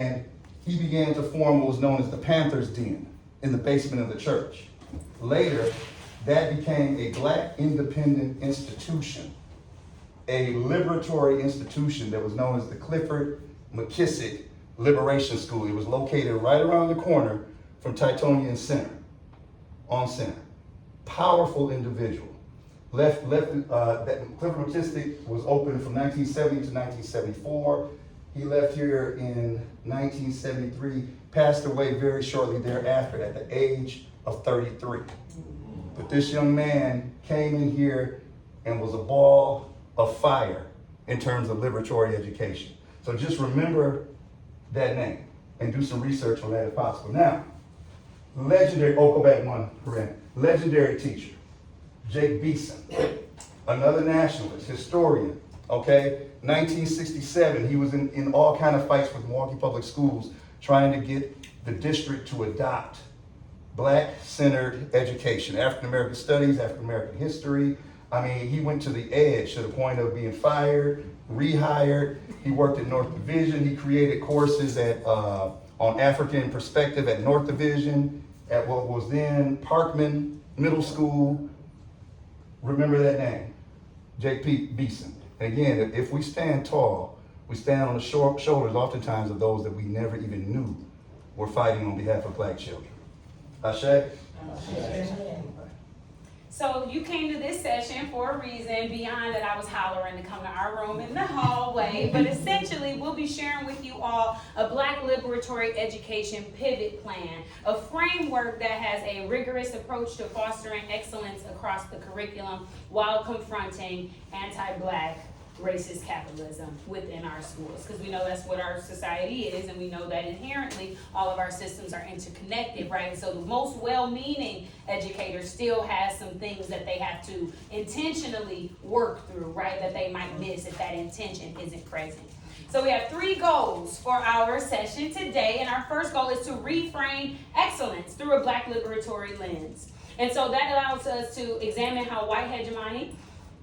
And he began to form what was known as the Panther's Den in the basement of the church. Later, that became a black independent institution, a liberatory institution that was known as the Clifford McKissick Liberation School. It was located right around the corner from Titonian Center, on Center. Powerful individual. That Clifford McKissick was open from 1970 to 1974. He left here in 1973, passed away very shortly thereafter at the age of 33. But this young man came in here and was a ball of fire in terms of liberatory education. So just remember that name and do some research on that if possible. Now, legendary, go back one, Corinne. Legendary teacher, Jake Beeson, another nationalist, historian, okay? 1967, he was in all kind of fights with Milwaukee Public Schools trying to get the district to adopt black-centered education, African-American studies, African-American history. I mean, he went to the edge to the point of being fired, rehired. He worked at North Division. He created courses on African perspective at North Division, at what was then Parkman Middle School. Remember that name, J.P. Beeson. And again, if we stand tall, we stand on the shoulders oftentimes of those that we never even knew were fighting on behalf of black children. Ashe? So you came to this session for a reason beyond that I was hollering to come to our room in the hallway, but essentially we'll be sharing with you all a Black Liberatory Education pivot plan, a framework that has a rigorous approach to fostering excellence across the curriculum while confronting anti-black racist capitalism within our schools, because we know that's what our society is, and we know that inherently all of our systems are interconnected, right? So the most well-meaning educator still has some things that they have to intentionally work through, right, that they might miss if that intention isn't present. So we have 3 goals for our session today, and our first goal is to reframe excellence through a Black liberatory lens. And so that allows us to examine how white hegemony,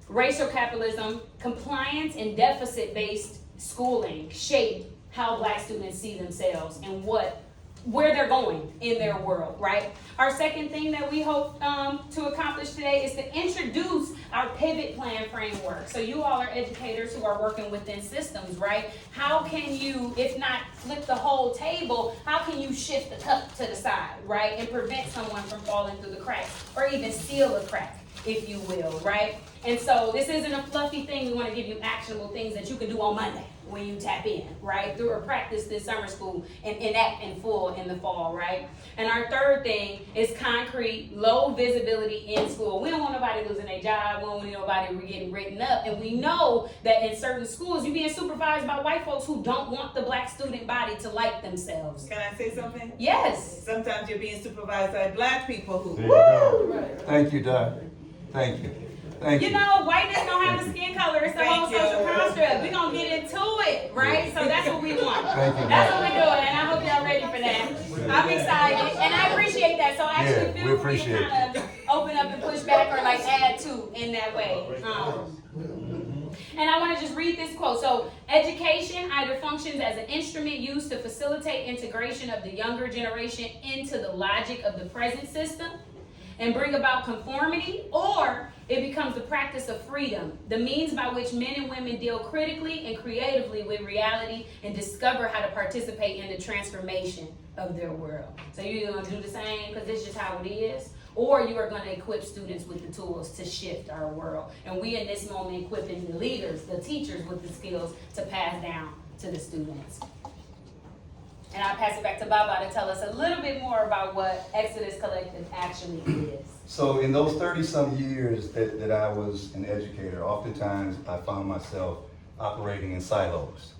racial capitalism, compliance, and deficit-based schooling shape how black students see themselves and where they're going in their world, right? Our second thing that we hope to accomplish today is to introduce our pivot plan framework. So you all are educators who are working within systems, right? How can you, if not flip the whole table, how can you shift the cup to the side, right? And prevent someone from falling through the cracks, or even seal a crack, if you will, right? And so this isn't a fluffy thing. We want to give you actionable things that you can do on Monday when you tap in, right? Through a practice this summer school and enact in full in the fall, right? And our third thing is concrete, low visibility in school. We don't want nobody losing their job. We don't want nobody getting written up. And we know that in certain schools, you're being supervised by white folks who don't want the black student body to like themselves. Can I say something? Yes. Sometimes you're being supervised by black people who. There you go. Thank you, Doc. Thank you. Thank you. You know, whiteness don't have a skin color. It's the whole social construct. We're going to get into it, right? So that's what we want. Thank you. That's what we're doing, and I hope y'all ready for that. I'm excited, and I appreciate that. So actually feel free to kind of open up and push back or like add to in that way. And I want to just read this quote. So, education either functions as an instrument used to facilitate integration of the younger generation into the logic of the present system and bring about conformity, or it becomes the practice of freedom, the means by which men and women deal critically and creatively with reality and discover how to participate in the transformation of their world. So you're going to do the same because this is just how it is, or you are going to equip students with the tools to shift our world. And we in this moment equipping the leaders, the teachers with the skills to pass down to the students. And I'll pass it back to Baba to tell us a little bit more about what Exodus Collective actually is. So in those 30-some years that I was an educator, oftentimes I found myself operating in silos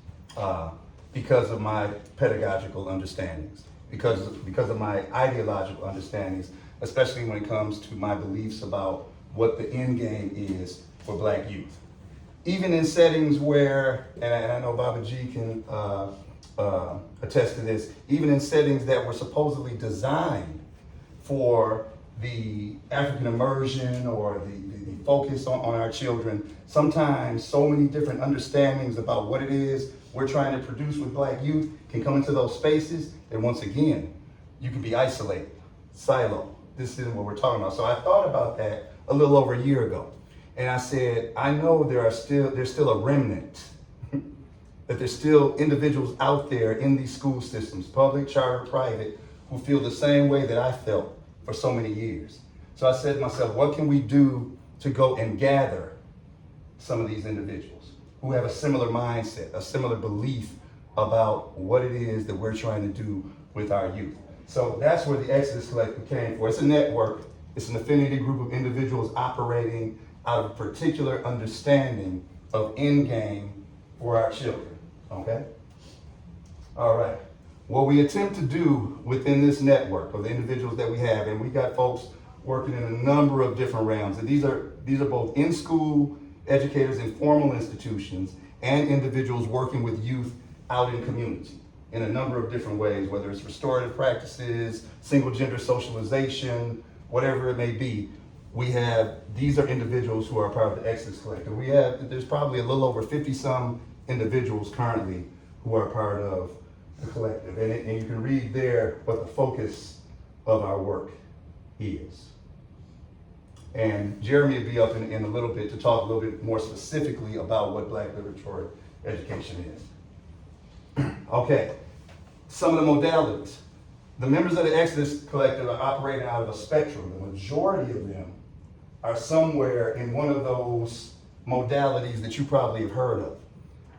because of my pedagogical understandings, because of my ideological understandings, especially when it comes to my beliefs about what the end game is for black youth. Even in settings where, and I know Baba G can attest to this, even in settings that were supposedly designed for the African immersion or the focus on our children, sometimes so many different understandings about what it is we're trying to produce with Black youth can come into those spaces, and once again, you can be isolated, silo. This isn't what we're talking about. So I thought about that a little over a year ago. And I said, I know there's still a remnant, that there's still individuals out there in these school systems, public, charter, private, who feel the same way that I felt for so many years. So I said to myself, what can we do to go and gather some of these individuals who have a similar mindset, a similar belief about what it is that we're trying to do with our youth? So that's where the Exodus Collective came for. It's a network, it's an affinity group of individuals operating out of a particular understanding of end game for our children, okay? All right. What we attempt to do within this network of the individuals that we have, and we got folks working in a number of different realms, and these are both in-school educators in formal institutions and individuals working with youth out in community in a number of different ways, whether it's restorative practices, single gender socialization, whatever it may be. These are individuals who are part of the Exodus Collective. There's probably a little over 50 some individuals currently who are part of the collective. And you can read there what the focus of our work is. And Jeremy will be up in a little bit to talk a little bit more specifically about what Black Liberatory Education is. Okay, some of the modalities. The members of the Exodus Collective are operating out of a spectrum. The majority of them are somewhere in one of those modalities that you probably have heard of.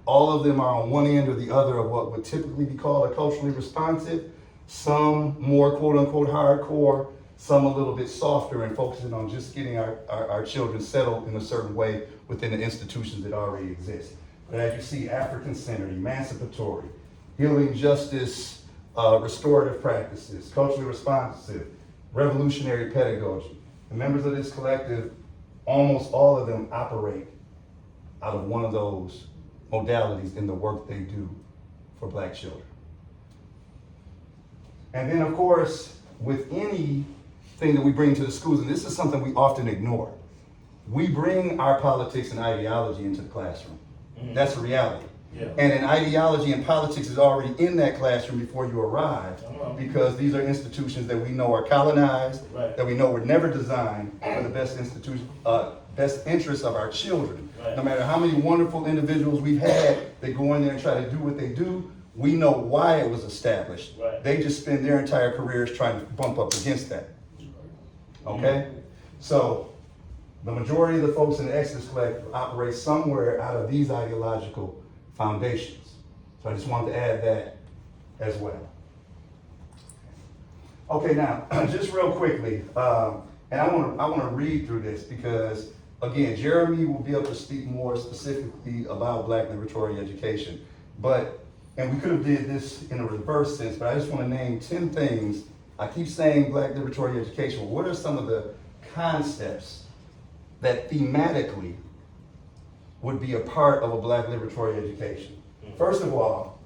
All of them are on one end or the other of what would typically be called a culturally responsive, some more quote unquote hardcore, some a little bit softer and focusing on just getting our children settled in a certain way within the institutions that already exist. But as you see, African-centered, emancipatory, healing justice, restorative practices, culturally responsive, revolutionary pedagogy. The members of this collective, almost all of them operate out of one of those modalities in the work they do for Black children. And then of course, with anything that we bring to the schools, and this is something we often ignore, we bring our politics and ideology into the classroom. Mm-hmm. That's a reality. Yeah. And an ideology and politics is already in that classroom before you arrive, because these are institutions that we know are colonized, right, that we know were never designed for the best interests of our children. Right. No matter how many wonderful individuals we've had that go in there and try to do what they do, we know why it was established. Right. They just spend their entire careers trying to bump up against that. Okay? Mm-hmm. So the majority of the folks in the Exodus Collective operate somewhere out of these ideological foundations. So I just wanted to add that as well. Okay, now, just real quickly, and I want to read through this because, again, Jeremy will be able to speak more specifically about Black Liberatory Education. And we could have did this in a reverse sense, but I just want to name 10 things. I keep saying Black Liberatory Education. Well, what are some of the concepts that thematically would be a part of a Black Liberatory Education? First of all,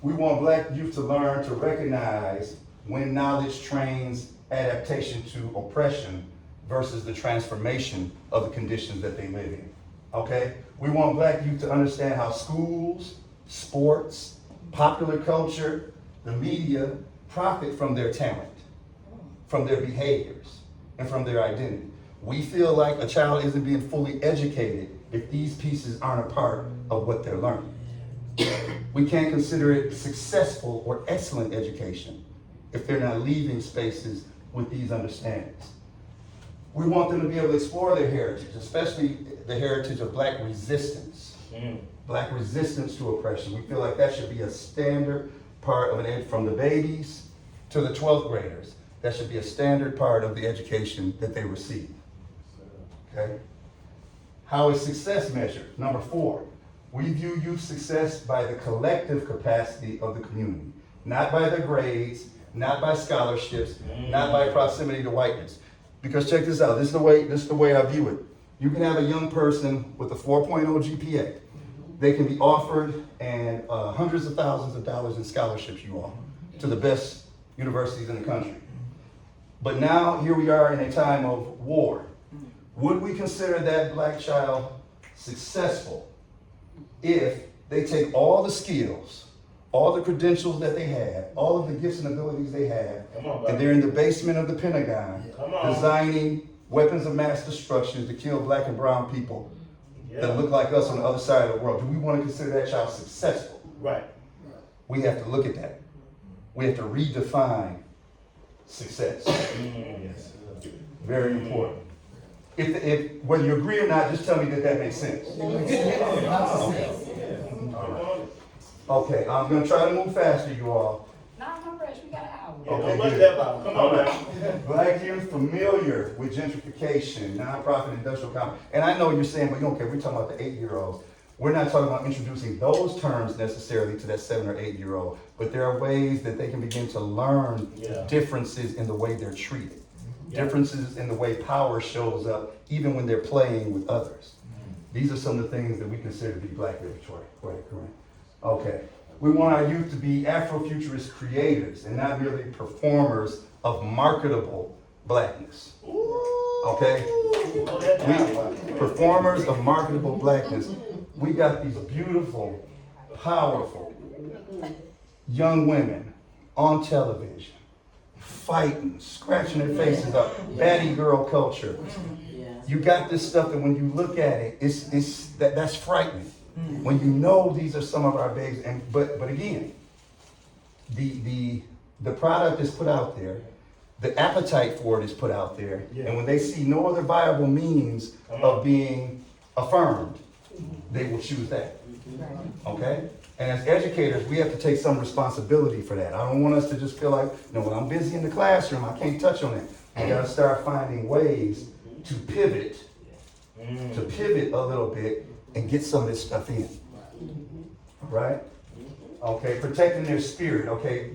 we want Black youth to learn to recognize when knowledge trains adaptation to oppression versus the transformation of the conditions that they live in, okay? We want Black youth to understand how schools, sports, popular culture, the media profit from their talent, from their behaviors, and from their identity. We feel like a child isn't being fully educated if these pieces aren't a part of what they're learning. We can't consider it successful or excellent education if they're not leaving spaces with these understandings. We want them to be able to explore their heritage, especially the heritage of Black resistance. Black resistance to oppression. We feel like that should be a standard part of an ed, from the babies to the 12th graders. That should be a standard part of the education that they receive. Okay? How is success measured? Number 4, we view youth success by the collective capacity of the community, not by their grades, not by scholarships, not by proximity to whiteness. Because check this out, this is the way I view it. You can have a young person with a 4.0 GPA. They can be offered and hundreds of thousands of dollars in scholarships, you all, to the best universities in the country. But now, here we are in a time of war. Would we consider that black child successful if they take all the skills, all the credentials that they have, all of the gifts and abilities they have, and they're in the basement of the Pentagon designing weapons of mass destruction to kill black and brown people that look like us on the other side of the world? Do we want to consider that child successful? Right. We have to look at that. We have to redefine success. Very important. If whether you agree or not, just tell me that makes sense. Okay, I'm gonna try to move faster, you all. Not no rush, we got an hour. Don't let that out. Come on now. Black youth familiar with gentrification, nonprofit industrial complex. And I know you're saying, but okay, we're talking about the 8-year-olds. We're not talking about introducing those terms necessarily to that 7 or 8-year-old, but there are ways that they can begin to learn differences in the way they're treated. Differences in the way power shows up, even when they're playing with others. These are some of the things that we consider to be Black Liberatory. Go ahead, Corinne. Okay. We want our youth to be Afrofuturist creators and not merely performers of marketable blackness. Okay? Performers of marketable blackness. We got these beautiful, powerful young women on television, fighting, scratching their faces up, baddie girl culture. You got this stuff that when you look at it, that's frightening. When you know these are some of our babies, but again, the product is put out there, the appetite for it is put out there, and when they see no other viable means of being affirmed, they will choose that. Okay? And as educators, we have to take some responsibility for that. I don't want us to just feel like, when I'm busy in the classroom, I can't touch on it. We gotta start finding ways to pivot a little bit and get some of this stuff in. Right? Okay, protecting their spirit. Okay,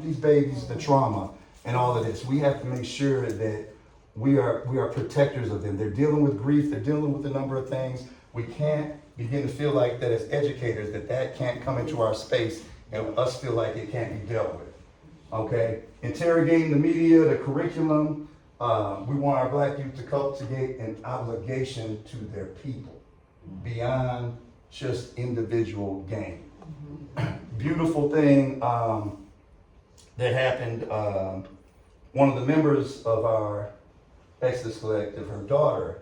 these babies, the trauma and all of this, we have to make sure that we are protectors of them. They're dealing with grief, they're dealing with a number of things. We can't begin to feel like that as educators, that can't come into our space and us feel like it can't be dealt with. Okay, interrogating the media, the curriculum. We want our black youth to cultivate an obligation to their people beyond just individual gain. Beautiful thing that happened. One of the members of our Exodus Collective, her daughter,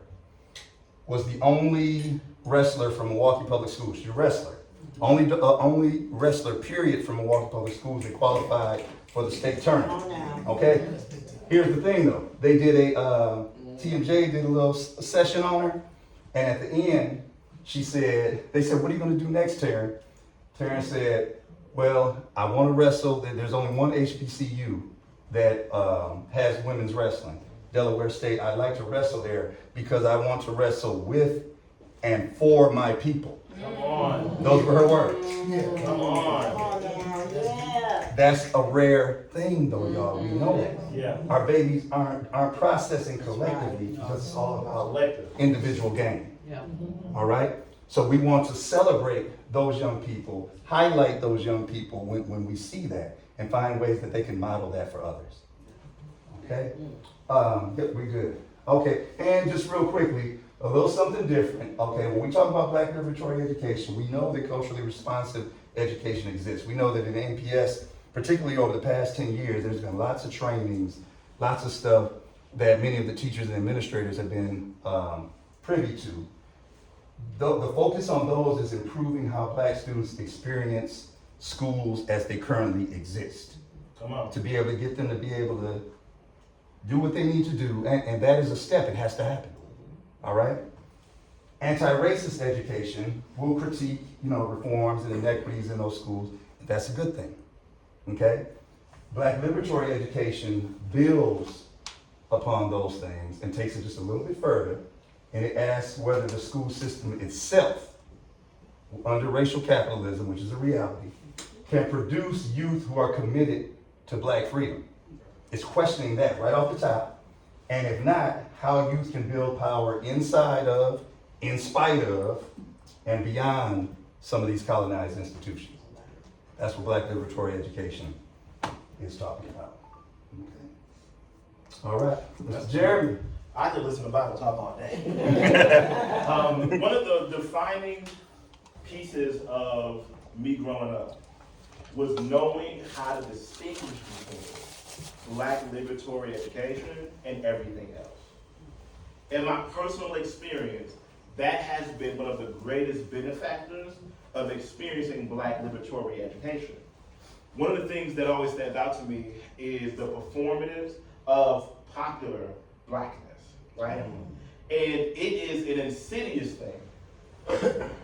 was the only wrestler from Milwaukee Public Schools. She's a wrestler. Only wrestler, period, from Milwaukee Public Schools that qualified for the state tournament. Okay? Here's the thing though. They did TMJ did a little session on her, and at the end, they said, what are you gonna do next, Taryn? Taryn said, well, I wanna wrestle. There's only one HBCU that has women's wrestling, Delaware State. I'd like to wrestle there because I want to wrestle with and for my people. Come on. Those were her words. Come on. That's a rare thing though, y'all. We know that. Yeah. Our babies aren't processing collectively because it's all about individual gain. All right? So we want to celebrate those young people, highlight those young people when we see that, and find ways that they can model that for others. Okay? Yep, we're good. Okay, and just real quickly, a little something different. Okay, when we talk about Black Liberatory Education, we know that culturally responsive education exists. We know that in NPS, particularly over the past 10 years, there's been lots of trainings, lots of stuff that many of the teachers and administrators have been privy to. The focus on those is improving how Black students experience schools as they currently exist. Come on. To be able to get them to be able to do what they need to do, and that is a step, it has to happen. All right? Anti-racist education will critique, reforms and inequities in those schools. That's a good thing. Okay? Black liberatory education builds upon those things and takes it just a little bit further, and it asks whether the school system itself, under racial capitalism, which is a reality, can produce youth who are committed to Black freedom. It's questioning that right off the top. And if not, how youth can build power inside of, in spite of, and beyond some of these colonized institutions. That's what Black liberatory education is talking about. Okay. All right, Mr. Jeremy. I could listen to Bible talk all day. One of the defining pieces of me growing up was knowing how to distinguish between Black liberatory education and everything else. In my personal experience, that has been one of the greatest benefactors of experiencing Black liberatory education. One of the things that always stands out to me is the performatives of popular Blackness, right? And it is an insidious thing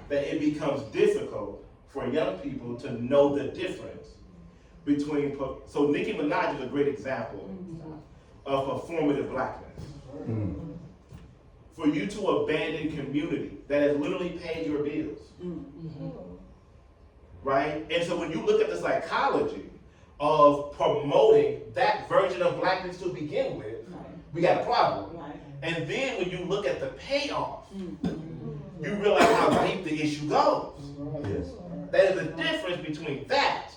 that it becomes difficult for young people to know the difference between, so Nicki Minaj is a great example of performative Blackness. For you to abandon community that has literally paid your bills, right? And so when you look at the psychology of promoting that version of Blackness to begin with, we got a problem. And then when you look at the payoff, you realize how deep the issue goes. Yes. That is the difference between that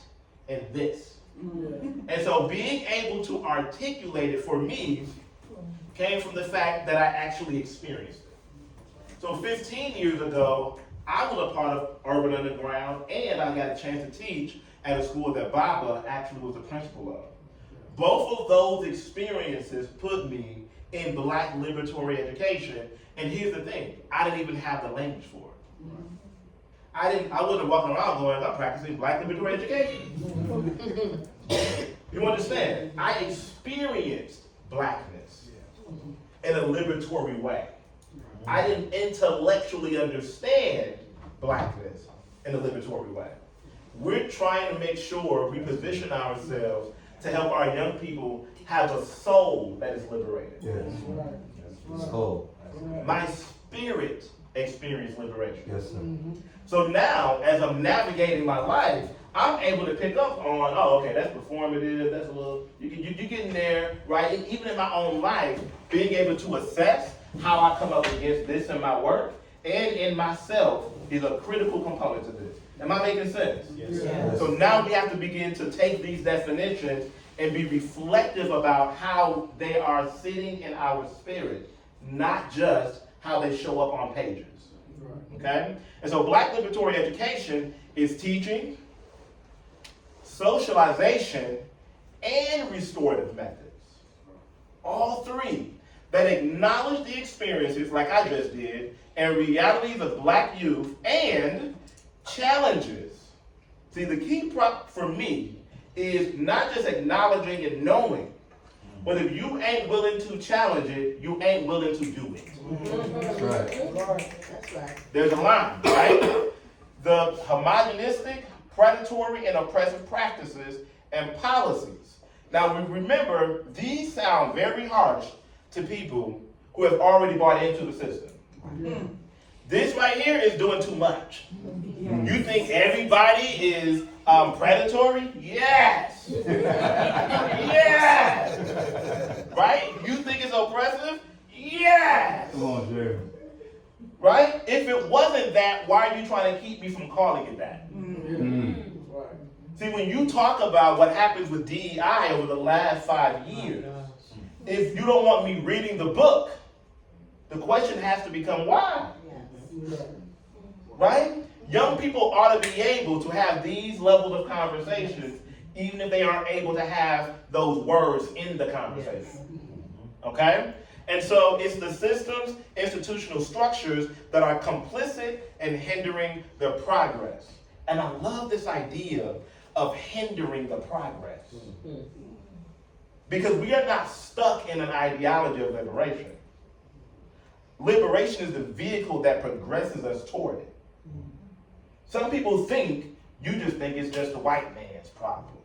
and this. And so being able to articulate it for me came from the fact that I actually experienced it. So 15 years ago, I was a part of Urban Underground, and I got a chance to teach at a school that Baba actually was the principal of. Both of those experiences put me in Black liberatory education, and here's the thing, I didn't even have the language for it. I wasn't walking around going, I'm practicing Black liberatory education. You understand? I experienced Blackness in a liberatory way. I didn't intellectually understand Blackness in a liberatory way. We're trying to make sure we position ourselves to help our young people have a soul that is liberated. Yes. Soul. My spirit experienced liberation. Yes, sir. So now, as I'm navigating my life, I'm able to pick up on, oh, okay, that's performative, that's a little, you get in there, right? And even in my own life, being able to assess how I come up against this in my work and in myself is a critical component to this. Am I making sense? Yes. So now we have to begin to take these definitions and be reflective about how they are sitting in our spirit, not just how they show up on pages. Okay? And so Black liberatory education is teaching, socialization, and restorative methods. All three that acknowledge the experiences, like I just did, and realities of Black youth, and challenges. See, the key for me is not just acknowledging and knowing, but if you ain't willing to challenge it, you ain't willing to do it. That's right. That's right. There's a line, right? The homogenistic, predatory, and oppressive practices and policies. Now, remember, these sound very harsh to people who have already bought into the system. This right here is doing too much. You think everybody is predatory? Yes. Yes. Right? You think it's oppressive? Yes. Come on, Jeremy. Right? If it wasn't that, why are you trying to keep me from calling it that? See, when you talk about what happens with DEI over the last 5 years, if you don't want me reading the book, the question has to become why? Right? Young people ought to be able to have these levels of conversations, even if they aren't able to have those words in the conversation. Okay? And so it's the systems, institutional structures that are complicit in hindering the progress. And I love this idea of hindering the progress. Because we are not stuck in an ideology of liberation. Liberation is the vehicle that progresses us toward it. Some people think, you just think it's just the white man's problem.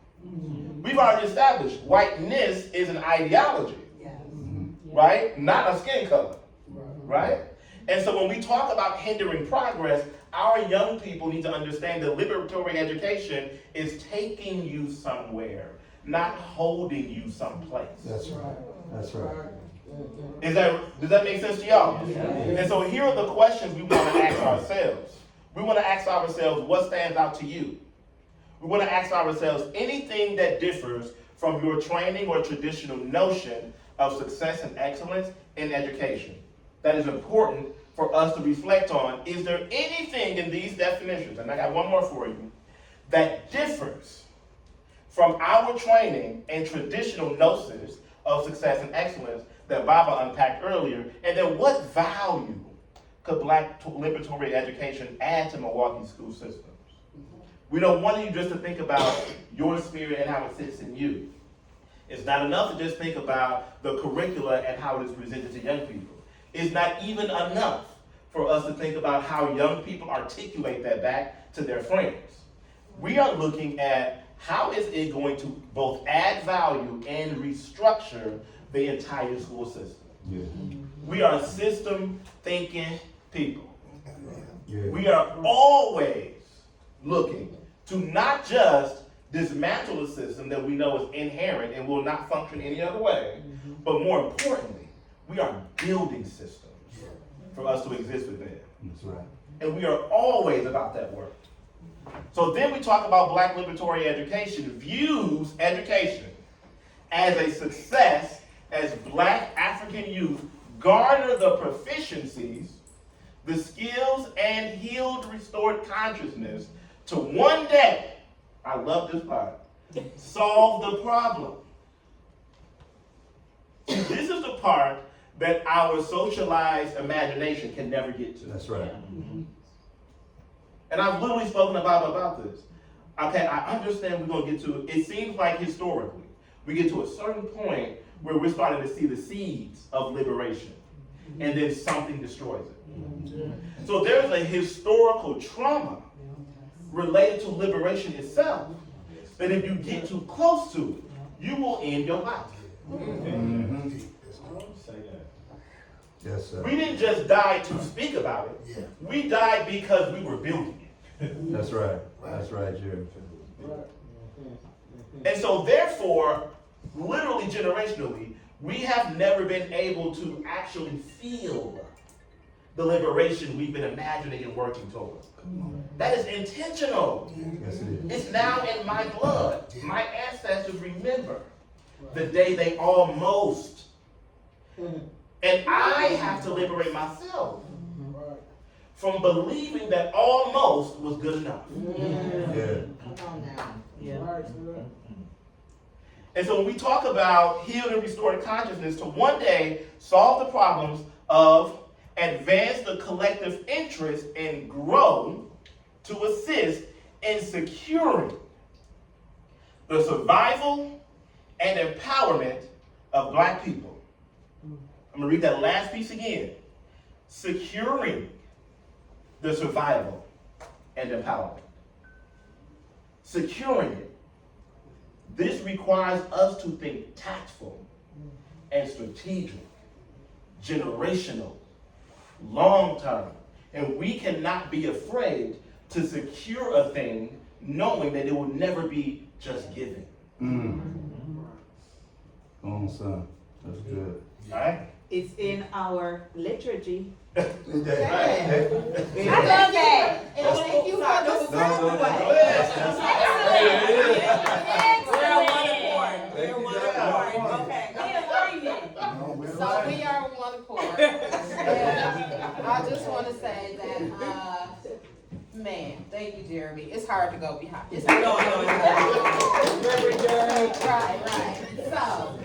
We've already established whiteness is an ideology, right? Not a skin color, right? And so when we talk about hindering progress, our young people need to understand that liberatory education is taking you somewhere, not holding you someplace. That's right. That's right. Does that make sense to y'all? And so here are the questions we want to ask ourselves. We want to ask ourselves, what stands out to you? We want to ask ourselves, anything that differs from your training or traditional notion of success and excellence in education that is important for us to reflect on. Is there anything in these definitions, and I got one more for you, that differs from our training and traditional gnosis of success and excellence that Baba unpacked earlier? And then what value could Black liberatory education add to Milwaukee school systems? We don't want you just to think about your spirit and how it sits in you. It's not enough to just think about the curricula and how it is presented to young people. It's not even enough for us to think about how young people articulate that back to their friends. We are looking at how is it going to both add value and restructure the entire school system. Yeah. We are system thinking people. Yeah. We are always looking to not just dismantle a system that we know is inherent and will not function any other way, but more importantly, we are building systems for us to exist within. That's right. And we are always about that work. So then we talk about Black liberatory education, views education as a success as Black African youth garner the proficiencies, the skills, and healed, restored consciousness to one day, I love this part, solve the problem. See, this is the part that our socialized imagination can never get to. That's right. And I've literally spoken about this. Okay, I understand we're gonna get to it. It seems like historically, we get to a certain point where we're starting to see the seeds of liberation, and then something destroys it. So there's a historical trauma related to liberation itself, that if you get too close to it, you will end your life. Mm-hmm. Yes, sir. We didn't just die to speak about it. We died because we were building it. That's right. That's right, Jerry. And so therefore, literally generationally, we have never been able to actually feel the liberation we've been imagining and working towards. That is intentional. Yes, it is. It's now in my blood. My ancestors remember the day they almost. And I have to liberate myself from believing that almost was good enough. Yeah. Come on now. And so when we talk about healed and restored consciousness to one day solve the problems of advance the collective interest and grow to assist in securing the survival and empowerment of Black people. I'm going to read that last piece again. Securing the survival and empowerment. Securing it. This requires us to think tactful and strategic, generational, long-term. And we cannot be afraid to secure a thing knowing that it will never be just given. Come on, son. That's good. All right? It's in our liturgy. I love that. And thank you for the segue. Excellent. We're one accord. Okay. So we are on one accord. And I just want to say that, man, thank you, Jeremy. It's hard to go behind. It's hard Right. So,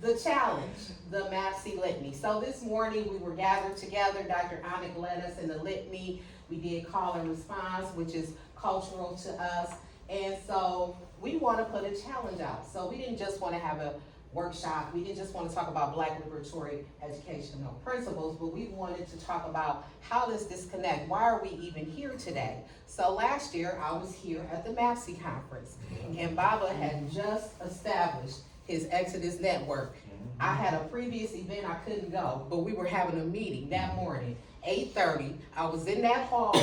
the challenge, the MMABSE litany. So this morning we were gathered together. Dr. Anik led us in the litany. We did call and response, which is cultural to us. And so we want to put a challenge out. So we didn't just want to have a workshop. We didn't just want to talk about Black liberatory educational principles, but we wanted to talk about how does this connect? Why are we even here today? So last year I was here at the MMABSE conference, and Baba had just established his Xodus network. I had a previous event I couldn't go, but we were having a meeting that morning, 8:30. I was in that hall,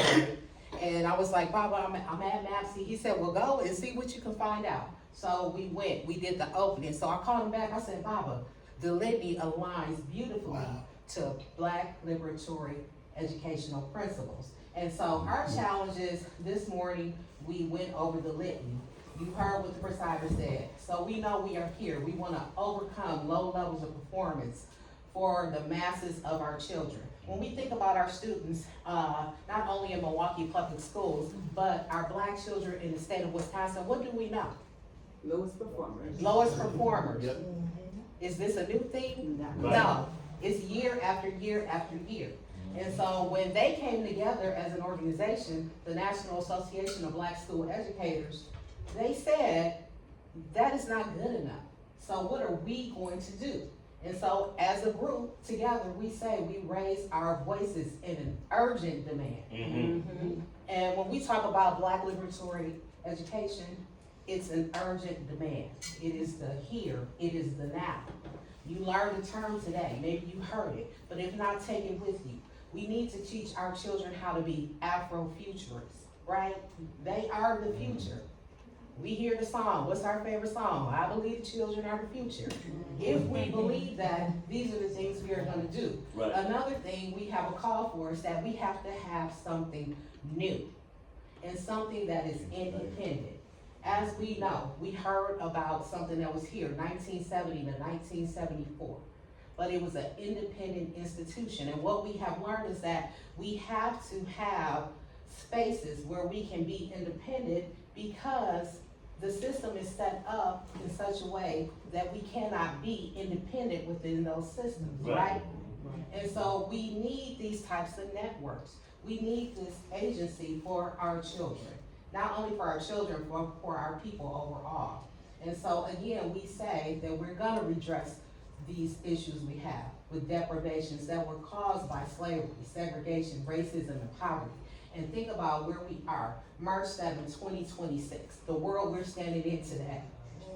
and I was like, Baba, I'm at MMABSE. He said, well, go and see what you can find out. So we went, we did the opening. So I called him back, I said, Baba, the litany aligns beautifully to Black liberatory educational principles. And so our challenge is this morning, we went over the litany. You heard what the presider said. So we know we are here. We want to overcome low levels of performance for the masses of our children. When we think about our students, not only in Milwaukee Public Schools, but our Black children in the state of Wisconsin, what do we know? Lowest performers. Lowest performers. Yep. Is this a new thing? No. Right. No, it's year after year after year. And so when they came together as an organization, the National Association of Black School Educators, they said, that is not good enough. So what are we going to do? And so as a group, together, we say we raise our voices in an urgent demand. Mm-hmm. And when we talk about Black Liberatory Education, it's an urgent demand. It is the here, it is the now. You learned the term today, maybe you heard it, but if not, take it with you. We need to teach our children how to be Afrofuturists, right? They are the future. We hear the song, what's our favorite song? I believe the children are the future. If we believe that, these are the things we are gonna do. Right. Another thing we have a call for is that we have to have something new and something that is independent. As we know, we heard about something that was here, 1970 to 1974. But it was an independent institution. And what we have learned is that we have to have spaces where we can be independent because the system is set up in such a way that we cannot be independent within those systems, right? And so we need these types of networks. We need this agency for our children. Not only for our children, but for our people overall. And so again, we say that we're gonna redress these issues we have with deprivations that were caused by slavery, segregation, racism, and poverty. And think about where we are, March 7, 2026, the world we're standing in today.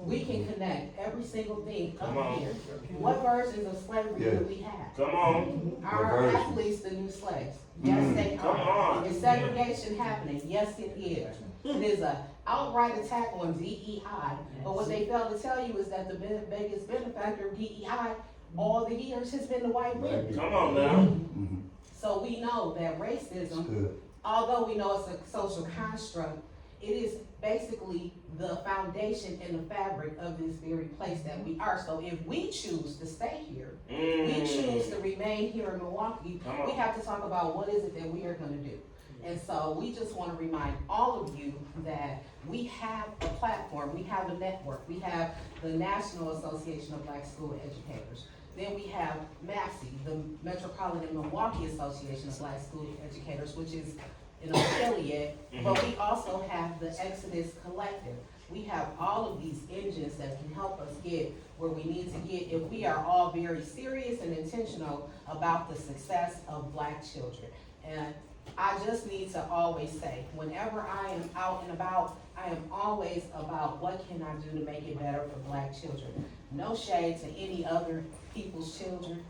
We can connect every single thing Come up on. here. What versions of slavery do we have? Come on. Are versions? athletes the new slaves? Yes, they Come are. on. Is segregation happening? Yes, it is. It is an outright attack on DEI, but what they fail to tell you is that the biggest benefactor of DEI all the years has been the white women. Come on now. So we know that racism, Good. although we know it's a social construct, it is basically the foundation and the fabric of this very place that we are. So if we choose to stay here, we choose to remain here in Milwaukee, Come on. we have to talk about what is it that we are gonna do. And so we just wanna remind all of you that we have a platform, we have a network, we have the National Association of Black School Educators. Then we have MMABSE, the Metropolitan Milwaukee Association of Black School Educators, which is an affiliate, but we also have the Xodus Collective. We have all of these engines that can help us get where we need to get if we are all very serious and intentional about the success of Black children. And I just need to always say, whenever I am out and about, I am always about what can I do to make it better for Black children. No shade to any other people's children,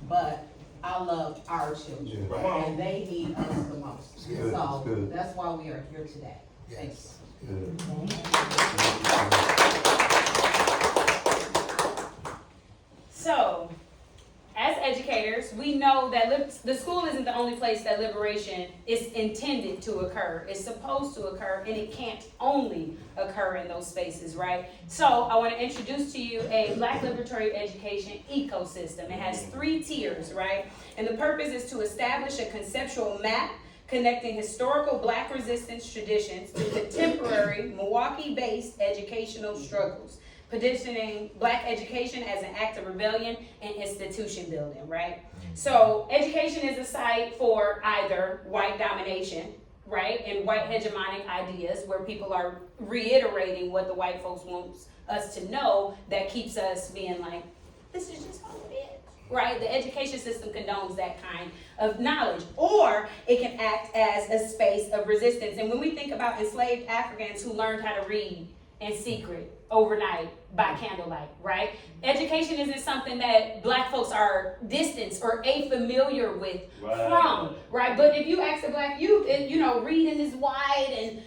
but I love our children, Yeah. and they need us the most. Good, So good. that's why we are here today. Thank you. Good. So, as educators, we know that the school isn't the only place that liberation is intended to occur. It's supposed to occur, and it can't only occur in those spaces, right? So, I want to introduce to you a Black Liberatory Education ecosystem. It has 3 tiers, right? And the purpose is to establish a conceptual map connecting historical Black resistance traditions to contemporary Milwaukee-based educational struggles, positioning Black education as an act of rebellion and institution building, right? So education is a site for either white domination, right, and white hegemonic ideas where people are reiterating what the white folks want us to know that keeps us being like, this is just how it is. Right? The education system condones that kind of knowledge. Or it can act as a space of resistance. And when we think about enslaved Africans who learned how to read in secret overnight by candlelight, right? Education isn't something that Black folks are distanced or familiar with from, right? But if you ask a Black youth, and, reading is wide and,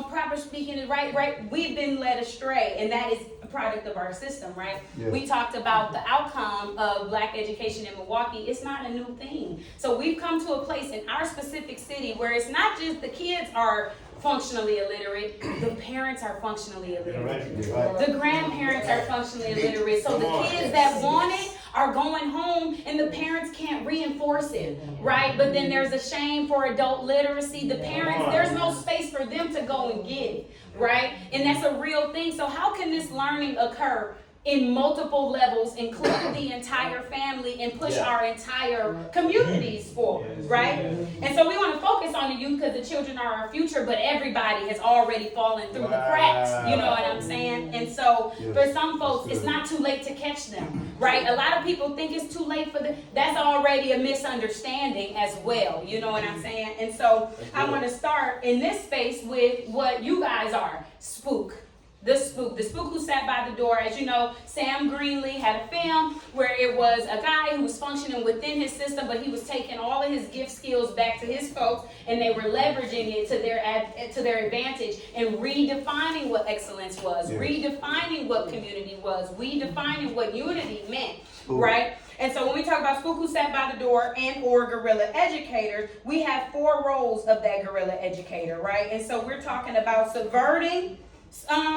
proper speaking is right, we've been led astray, and that is a product of our system, right? Yeah. We talked about the outcome of Black education in Milwaukee. It's not a new thing. So we've come to a place in our specific city where it's not just the kids are functionally illiterate, the parents are functionally illiterate. Right. The grandparents are functionally illiterate. So the kids that want it are going home and the parents can't reinforce it, right? But then there's a shame for adult literacy. The parents, there's no space for them to go and get it, right? And that's a real thing. So how can this learning occur in multiple levels, include the entire family, and push our entire communities forward, right? And so we want to focus on the youth because the children are our future, but everybody has already fallen through the cracks, you know what I'm saying? And so for some folks, it's not too late to catch them, right? A lot of people think it's too late for them. That's already a misunderstanding as well, you know what I'm saying? And so I want to start in this space with what you guys are, spook. The spook who sat by the door. As you know, Sam Greenlee had a film where it was a guy who was functioning within his system, but he was taking all of his gift skills back to his folks, and they were leveraging it to their advantage and redefining what excellence was, redefining what community was, redefining what unity meant, right? And so when we talk about spook who sat by the door and or guerrilla educator, we have 4 roles of that guerrilla educator, right? And so we're talking about subverting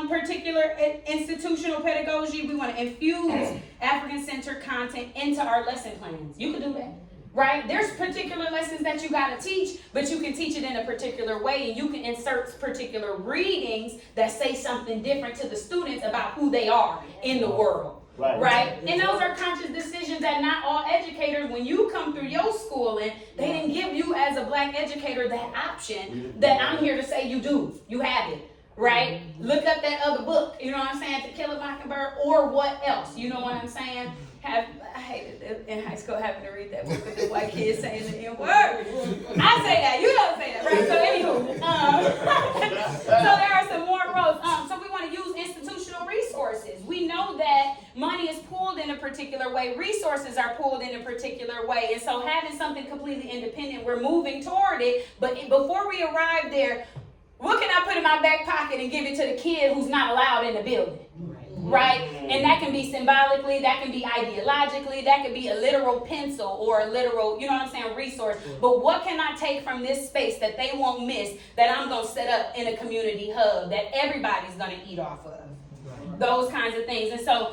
particular institutional pedagogy. We want to infuse African-centered content into our lesson plans. You can do that, right? There's particular lessons that you got to teach, but you can teach it in a particular way, and you can insert particular readings that say something different to the students about who they are in the world. Right? And those are conscious decisions that not all educators, when you come through your schooling, they didn't give you as a Black educator that option that I'm here to say you do. You have it. Right? Look up that other book, you know what I'm saying, To Kill a Mockingbird, or what else, you know what I'm saying? I hated in high school having to read that book with the white kids saying the N-word. I say that, you don't say that, right? So anywho, so there are some more roles. So we want to use institutional resources. We know that money is pulled in a particular way, resources are pulled in a particular way, and so having something completely independent, we're moving toward it, but before we arrive there, what can I put in my back pocket and give it to the kid who's not allowed in the building? Right? And that can be symbolically, that can be ideologically, that can be a literal pencil or a literal, you know what I'm saying, resource. But what can I take from this space that they won't miss, that I'm going to set up in a community hub that everybody's going to eat off of? Those kinds of things. And so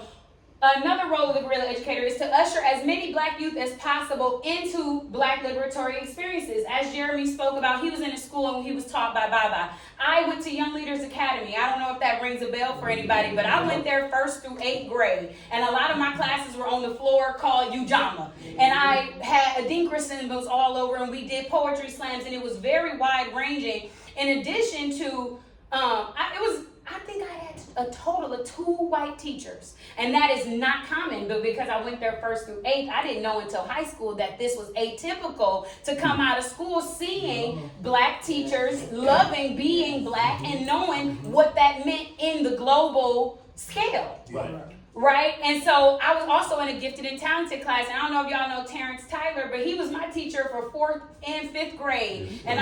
another role of the guerrilla educator is to usher as many Black youth as possible into Black liberatory experiences. As Jeremy spoke about, he was in a school and he was taught by Baba. I went to Young Leaders Academy. I don't know if that rings a bell for anybody, but I went there 1st through 8th grade. And a lot of my classes were on the floor called Ujamaa. And I had Adinkra symbols all over, and we did poetry slams, and it was very wide ranging. In addition to, I think I had a total of 2 white teachers, and that is not common, but because I went there 1st through 8th, I didn't know until high school that this was atypical to come out of school seeing Black teachers, loving being Black, and knowing what that meant in the global scale. Right? And so I was also in a gifted and talented class, and I don't know if y'all know Terrence Tyler, but he was my teacher for 4th and 5th grade, and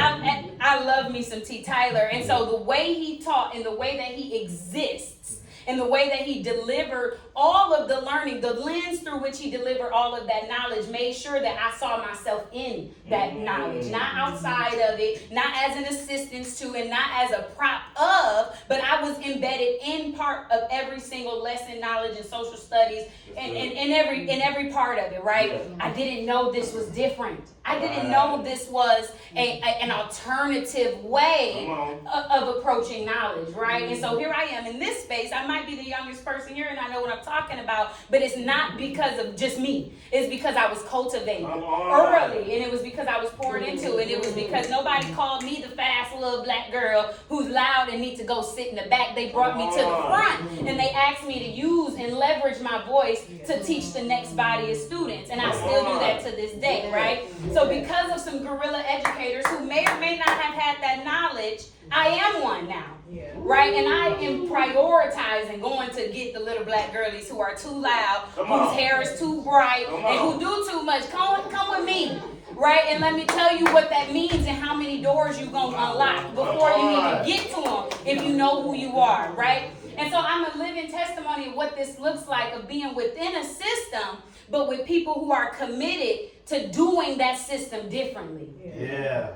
I love me some T. Tyler. And so the way he taught and the way that he exists and the way that he delivered all of the learning, the lens through which he delivered all of that knowledge made sure that I saw myself in that knowledge, not outside of it, not as an assistance to, and not as a prop of, but I was embedded in part of every single lesson, knowledge, and social studies, and in every part of it, right? I didn't know this was different. I didn't know this was an alternative way of approaching knowledge, right? And so here I am in this space. I might be the youngest person here, and I know what I'm talking about, but it's not because of just me. It's because I was cultivated early, and it was because I was poured into it. It was because nobody called me the fast little Black girl who's loud and needs to go sit in the back. They brought me to the front, and they asked me to use and leverage my voice to teach the next body of students, and I still do that to this day, right? So because of some guerrilla educators who may or may not have had that knowledge, I am one now, right? And I am prioritizing going to get the little Black girlies who are too loud, whose hair is too bright, and who do too much. Come with me, right? And let me tell you what that means and how many doors you're going to unlock before you even get to them if you know who you are, right? And so I'm a living testimony of what this looks like, of being within a system, but with people who are committed to doing that system differently. Yeah.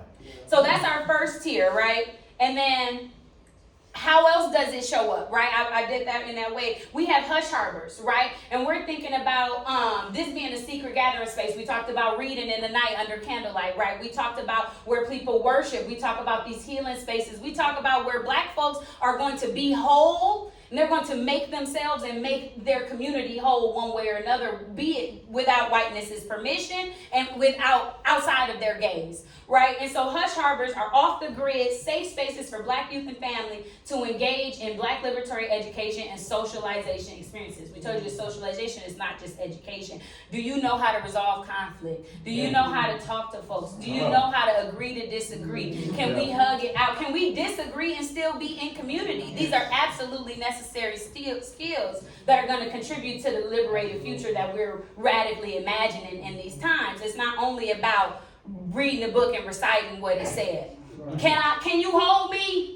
So that's our first tier, right? And then how else does it show up, right? I did that in that way. We have hush harbors, right? And we're thinking about this being a secret gathering space. We talked about reading in the night under candlelight, right? We talked about where people worship. We talk about these healing spaces. We talk about where Black folks are going to be whole, and they're going to make themselves and make their community whole one way or another, be it without whiteness's permission and outside of their gaze, right? And so hush harbors are off the grid, safe spaces for Black youth and family to engage in Black liberatory education and socialization experiences. We told you socialization is not just education. Do you know how to resolve conflict? Do you know how to talk to folks? Do you know how to agree to disagree? Can we hug it out? Can we disagree and still be in community? These are absolutely necessary skills that are going to contribute to the liberated future that we're radically imagining in these times. It's not only about reading the book and reciting what it said. Can you hold me?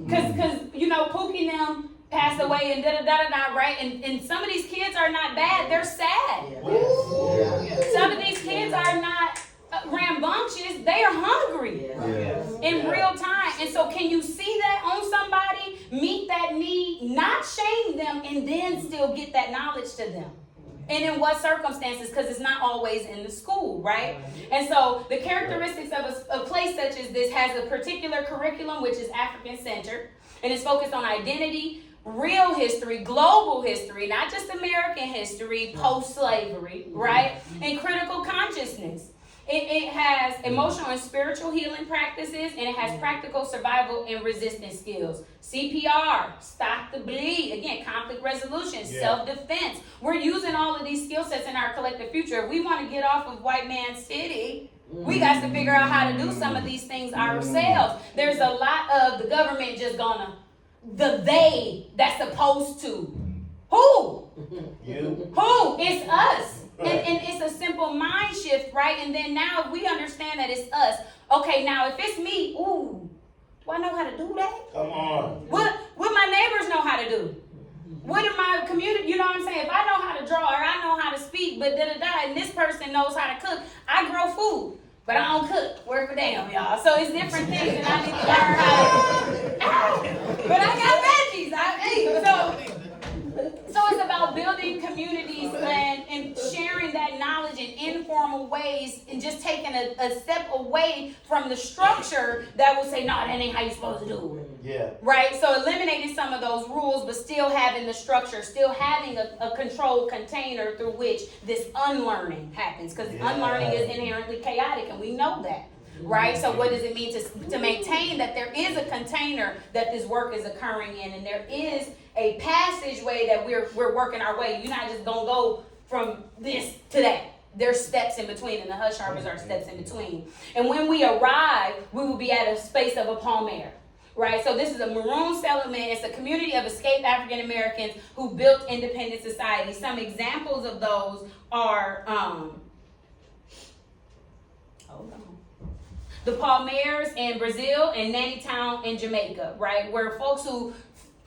Because you know, Pookie and them passed away and da-da-da-da-da, right? And some of these kids are not bad, they're sad. Some of these kids are not rambunctious, they are hungry in real time. And so can you see that on somebody, meet that need, not shame them, and then still get that knowledge to them? And in what circumstances? Because it's not always in the school, right? And so the characteristics of a place such as this has a particular curriculum which is African-centered, and it's focused on identity, real history, global history, not just American history, post-slavery, right? And critical consciousness. It has emotional and spiritual healing practices, and it has practical survival and resistance skills. CPR, stop the bleed, again, conflict resolution, self-defense. We're using all of these skill sets in our collective future. If we want to get off of white man city, we got to figure out how to do some of these things ourselves. There's a lot of the government just gonna, the they that's supposed to. Who? You. Who? It's us. And it's a simple mind shift, right? And then now if we understand that it's us, okay, now if it's me, ooh, do I know how to do that? Come on. What my neighbors know how to do? What in my community, you know what I'm saying? If I know how to draw or I know how to speak, but da-da-da, and this person knows how to cook, I grow food, but I don't cook. Work for damn, y'all. So it's different things and I need to learn how to, but I got veggies, I eat, so it's about building communities and sharing that knowledge in informal ways and just taking a step away from the structure that will say, no, that ain't how you're supposed to do it. Yeah. Right? So eliminating some of those rules, but still having the structure, still having a controlled container through which this unlearning happens. Because unlearning is inherently chaotic, and we know that. Right? So what does it mean to maintain that there is a container that this work is occurring in, and there is a passageway that we're working our way. You're not just gonna go from this to that. There's steps in between, and the hush harbors are steps in between. And when we arrive, we will be at a space of a palmaire. Right? So this is a maroon settlement. It's a community of escaped African Americans who built independent society. Some examples of those are the Palmaires in Brazil and Nannytown in Jamaica, right? Where folks who,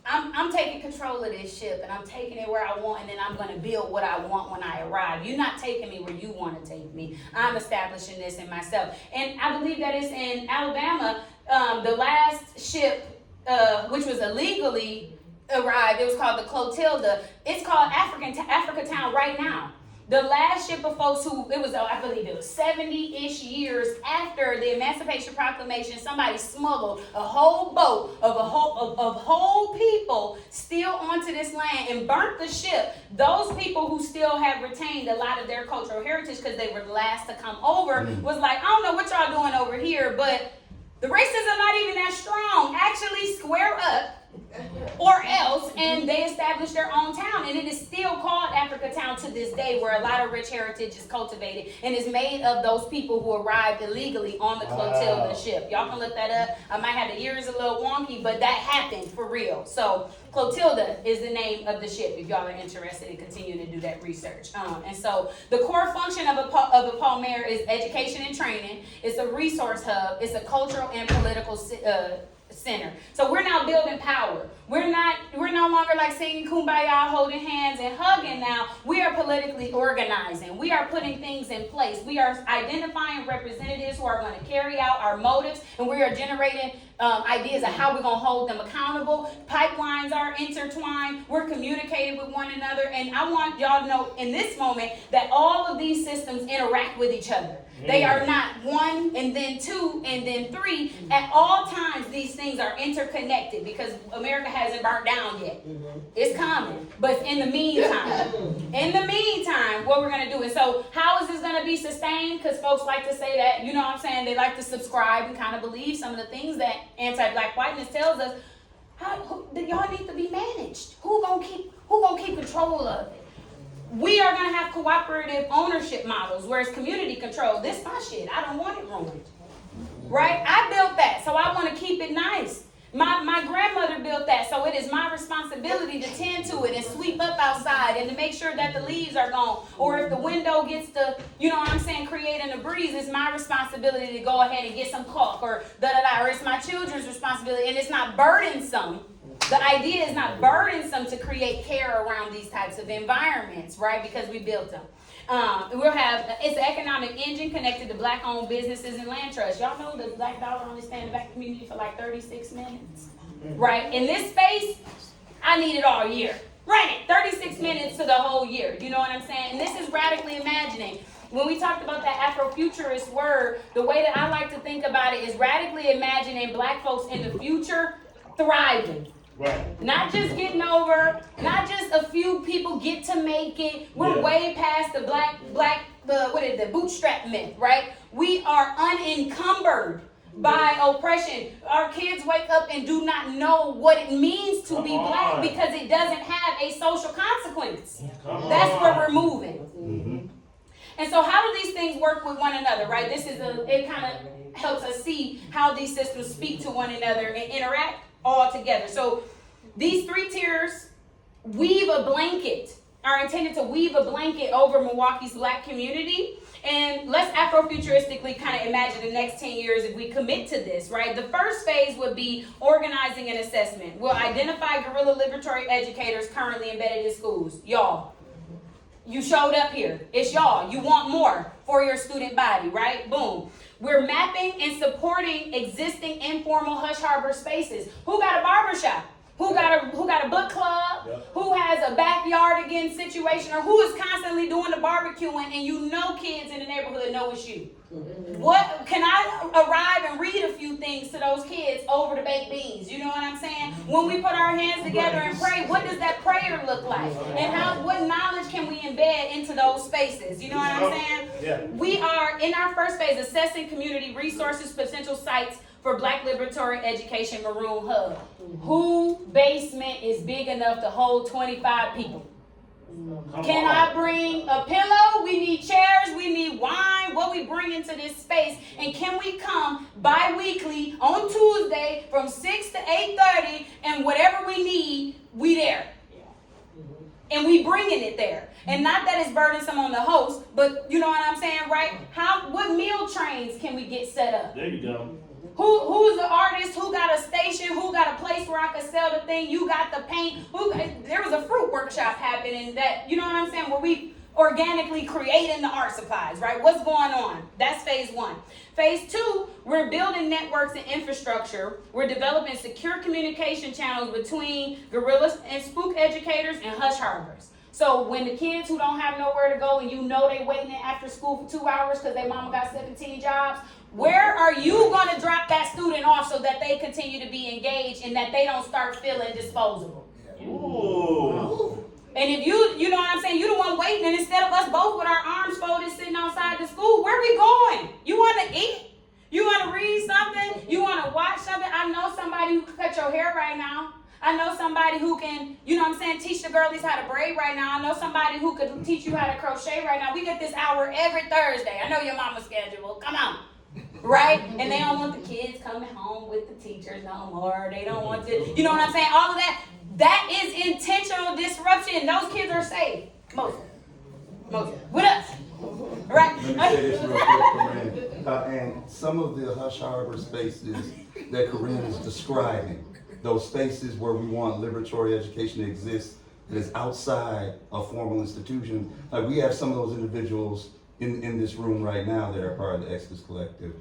I'm taking control of this ship and I'm taking it where I want, and then I'm going to build what I want when I arrive. You're not taking me where you want to take me. I'm establishing this in myself. And I believe that is in Alabama, the last ship, which was illegally arrived, it was called the Clotilda. It's called Africa Town right now. The last ship of folks who, it was, I believe it was 70-ish years after the Emancipation Proclamation, somebody smuggled a whole boat of whole people still onto this land and burnt the ship. Those people who still have retained a lot of their cultural heritage because they were the last to come over was like, I don't know what y'all doing over here, but the races are not even that strong. Actually square up or else, and they established their own town, and it is still called Africa Town to this day, where a lot of rich heritage is cultivated and is made of those people who arrived illegally on the Clotilda ship. Y'all can look that up. I might have the years a little wonky, but that happened for real. So Clotilda is the name of the ship if y'all are interested in continuing to do that research. And so the core function of a Palmaire is education and training. It's a resource hub. It's a cultural and political center. So we're now building power. We're no longer like singing Kumbaya, holding hands and hugging now. We are politically organizing. We are putting things in place. We are identifying representatives who are going to carry out our motives, and we are generating ideas of how we're going to hold them accountable. Pipelines are intertwined. We're communicating with one another. And I want y'all to know in this moment that all of these systems interact with each other. They are not one and then two and then three. At all times, these things are interconnected because America hasn't burnt down yet. It's coming. But in the meantime, what we're going to do. And so how is this going to be sustained? Because folks like to say that, you know what I'm saying, they like to subscribe and kind of believe some of the things that anti-black whiteness tells us. Y'all need to be managed. Who gonna keep control of it? We are going to have cooperative ownership models where it's community control. This is my shit. I don't want it ruined. Right? I built that, so I want to keep it nice. My grandmother built that, so it is my responsibility to tend to it and sweep up outside and to make sure that the leaves are gone. Or if the window gets to, you know what I'm saying, creating a breeze, it's my responsibility to go ahead and get some caulk or da-da-da. Or it's my children's responsibility, and it's not burdensome. The idea is not burdensome to create care around these types of environments, right? Because we built them. It's an economic engine connected to black-owned businesses and land trusts. Y'all know the black dollar only stay in the black community for like 36 minutes, right? In this space, I need it all year. Right, 36 minutes to the whole year. You know what I'm saying? And this is radically imagining. When we talked about that Afrofuturist word, the way that I like to think about it is radically imagining black folks in the future thriving. Right. Not just getting over, not just a few people get to make it. We're way past the the bootstrap myth, right? We are unencumbered by oppression. Our kids wake up and do not know what it means to be black because it doesn't have a social consequence. That's where we're moving. Mm-hmm. And so how do these things work with one another, right? It kind of helps us see how these systems speak to one another and interact all together. So these three tiers are intended to weave a blanket over Milwaukee's black community. And let's Afrofuturistically kind of imagine the next 10 years if we commit to this, right? The first phase would be organizing and assessment. We'll identify guerrilla liberatory educators currently embedded in schools. Y'all, you showed up here. It's y'all. You want more for your student body, right? Boom. We're mapping and supporting existing informal hush harbor spaces. Who got a barbershop? Who got a book club? Yep. Who has a backyard again situation? Or who is constantly doing the barbecuing and you know kids in the neighborhood know it's you? Mm-hmm. What can I arrive and read a few things to those kids over the baked beans? You know what I'm saying? When we put our hands together and pray, what does that prayer look like? And what knowledge can we embed into those spaces? You know what I'm saying? Yeah. We are in our first phase assessing community resources, potential sites for Black Liberatory Education Maroon Hub. Who basement is big enough to hold 25 people? Can I bring a pillow? We need chairs, we need wine, what we bring into this space. And can we come bi-weekly on Tuesday from 6 to 8:30 and whatever we need, we there. And we bringing it there. And not that it's burdensome on the host, but you know what I'm saying, right? What meal trains can we get set up? There you go. Who's the artist? Who got a station? Who got a place where I could sell the thing? You got the paint. There was a fruit workshop happening that, you know what I'm saying, where we organically creating the art supplies, right? What's going on? That's phase one. Phase two, we're building networks and infrastructure. We're developing secure communication channels between guerrillas and spook educators and hush harbors. So when the kids who don't have nowhere to go and you know they waiting after school for 2 hours because their mama got 17 jobs, where are you going to drop that student off so that they continue to be engaged and that they don't start feeling disposable? Ooh. And if you know what I'm saying, you the one waiting, and instead of us both with our arms folded sitting outside the school, where we going? You want to eat? You want to read something? You want to watch something? I know somebody who can cut your hair right now. I know somebody who can, you know what I'm saying, teach the girlies how to braid right now. I know somebody who could teach you how to crochet right now. We get this hour every Thursday. I know your mama's schedule. Come on. Right? And they don't want the kids coming home with the teachers no more. They don't want to, you know what I'm saying? All of that. That is intentional disruption. Those kids are safe. Most. With us. Right? Let me say this real quick, Corinne. And some of the hush harbor spaces that Corinne is describing, those spaces where we want liberatory education to exist, that is outside of formal institutions. Like we have some of those individuals in this room right now that are part of the Xodus Collective.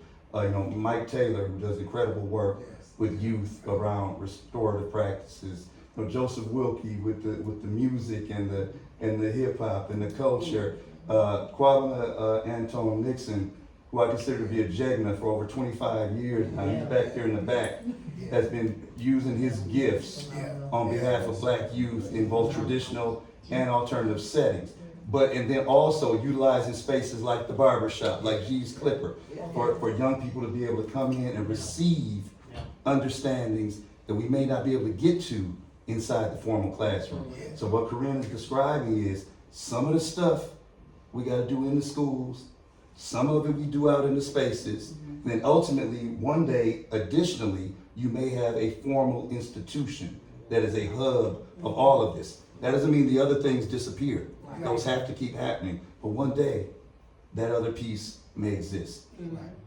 Mike Taylor, who does incredible work with youth around restorative practices. Joseph Wilkie with the music and the hip hop and the culture. Kwame Antone Nixon, who I consider to be a Jegna for over 25 years now. He's back there in the back, has been using his gifts on behalf of Black youth in both traditional and alternative settings. And then also utilizing spaces like the barbershop, like G's Clipper, for young people to be able to come in and receive understandings that we may not be able to get to inside the formal classroom. So what Corinne is describing is some of the stuff we got to do in the schools, some of it we do out in the spaces, and then ultimately one day, additionally, you may have a formal institution that is a hub of all of this. That doesn't mean the other things disappear. Those have to keep happening, but one day that other piece may exist.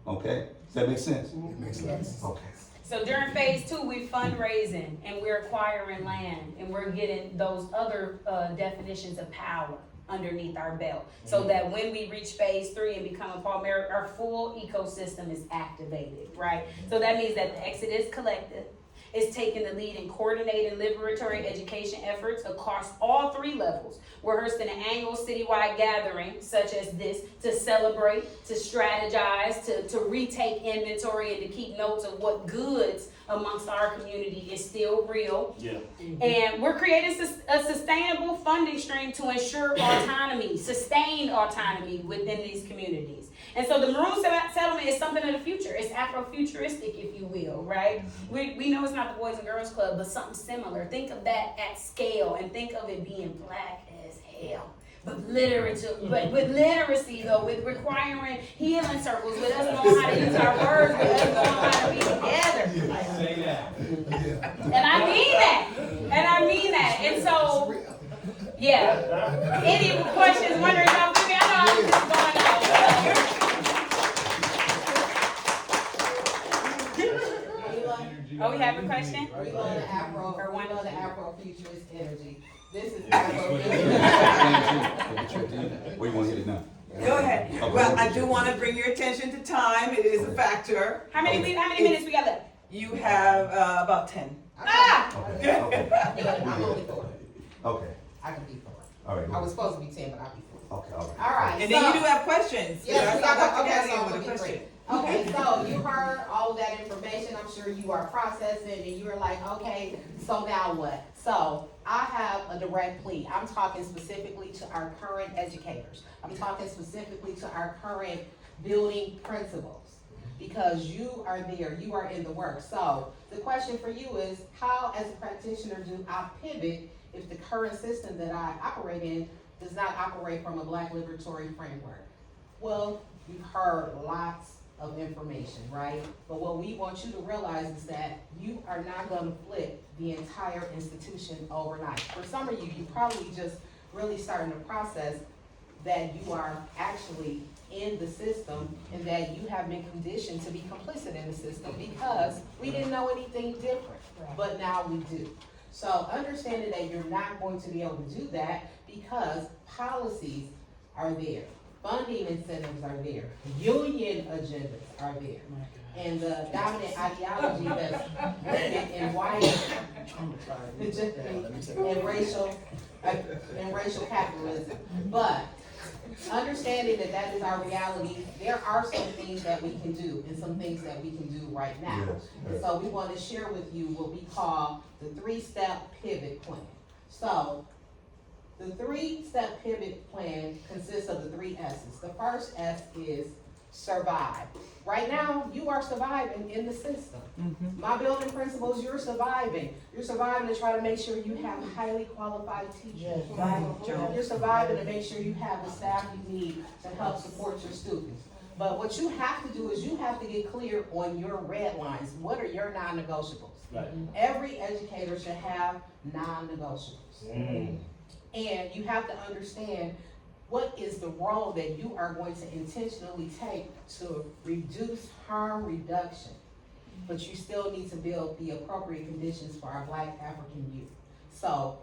Okay? Does that make sense? It makes sense. Okay. So during phase 2, we're fundraising and we're acquiring land and we're getting those other definitions of power underneath our belt, so that when we reach phase 3 and become a part of our full ecosystem is activated, right? So that means that the Xodus Collective is taking the lead in coordinating liberatory education efforts across all 3 levels. We're hosting an annual citywide gathering such as this to celebrate, to strategize, to retake inventory, and to keep notes of what goods amongst our community is still real. Yeah. And we're creating a sustainable funding stream to ensure autonomy, sustained autonomy within these communities. And so the Maroon Settlement is something of the future. It's Afrofuturistic, if you will, right? We know it's not the Boys and Girls Club, but something similar. Think of that at scale and think of it being Black as hell. But with literacy though, with requiring healing circles, with us knowing how to use our words, with us knowing how to be together. Say that. And I mean that. And so, yeah. Any questions, wondering about me? I know I'm just going on. Oh, we have a question? We love the Afro, Or one we love the of Afro-futurist energy. This is Where you want to hit it now? Go ahead. Well, I do want to bring your attention to time. It is a factor. How many minutes we got left? You have about 10. I'm only 4. Okay. I can be 4. All right. I was supposed to be 10, but I'll be 4. Okay, all right. All right. And then you do have questions. Yes, we I got Dr. okay, Gazzy so I'm with a gonna be question. quick. Okay, so you heard all of that information. I'm sure you are processing and you were like, okay, so now what? So I have a direct plea. I'm talking specifically to our current educators. I'm talking specifically to our current building principals, because you are there, you are in the work. So the question for you is, how as a practitioner do I pivot if the current system that I operate in does not operate from a Black liberatory framework? Well, you've heard lots of information, right? But what we want you to realize is that you are not gonna flip the entire institution overnight. For some of you, you probably just really starting the process that you are actually in the system and that you have been conditioned to be complicit in the system because we didn't know anything different, but now we do. So understanding that you're not going to be able to do that because policies are there. Funding incentives are there, union agendas are there, and the dominant ideology that's rooted in white and racial capitalism. But understanding that that is our reality, there are some things that we can do and some things that we can do right now. Yes, yes. And so we want to share with you what we call the 3-step pivot plan. So the 3-step pivot plan consists of the 3 S's. The first S is survive. Right now, you are surviving in the system. My building principals, you're surviving. You're surviving to try to make sure you have highly qualified teachers. You're surviving to make sure you have the staff you need to help support your students. But what you have to do is you have to get clear on your red lines. What are your non-negotiables? Right. Every educator should have non-negotiables. And you have to understand what is the role that you are going to intentionally take to reduce harm reduction? But you still need to build the appropriate conditions for our Black African youth. So,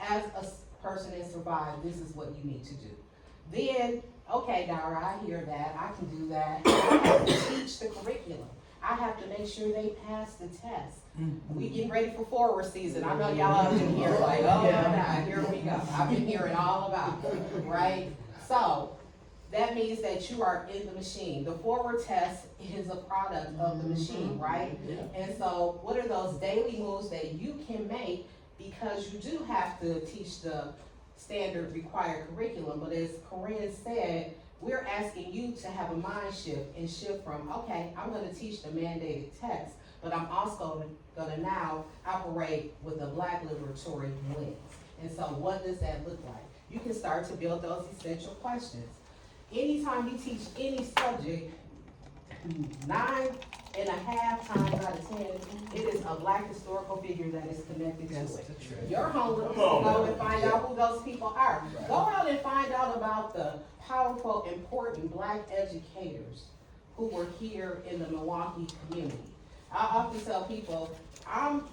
as a person that survived, this is what you need to do. Then, okay, Dara, I hear that, I can do that. I have to teach the curriculum. I have to make sure they pass the test. We getting ready for forward season. I know y'all have been here like, oh my God, here we go. I've been hearing all about it, right? So, that means that you are in the machine. The forward test is a product of the machine, right? And so, what are those daily moves that you can make, because you do have to teach the standard required curriculum, but as Corinne said, we're asking you to have a mind shift and shift from, okay, I'm gonna teach the mandated text, but I'm also gonna now operate with a Black Liberatory lens. And so what does that look like? You can start to build those essential questions. Anytime you teach any subject, 9.5 times out of 10, it is a Black historical figure that is connected to it. Your homework is to go and find out who those people are. Go out and find out about the powerful, important Black educators who were here in the Milwaukee community. I often tell people, I'm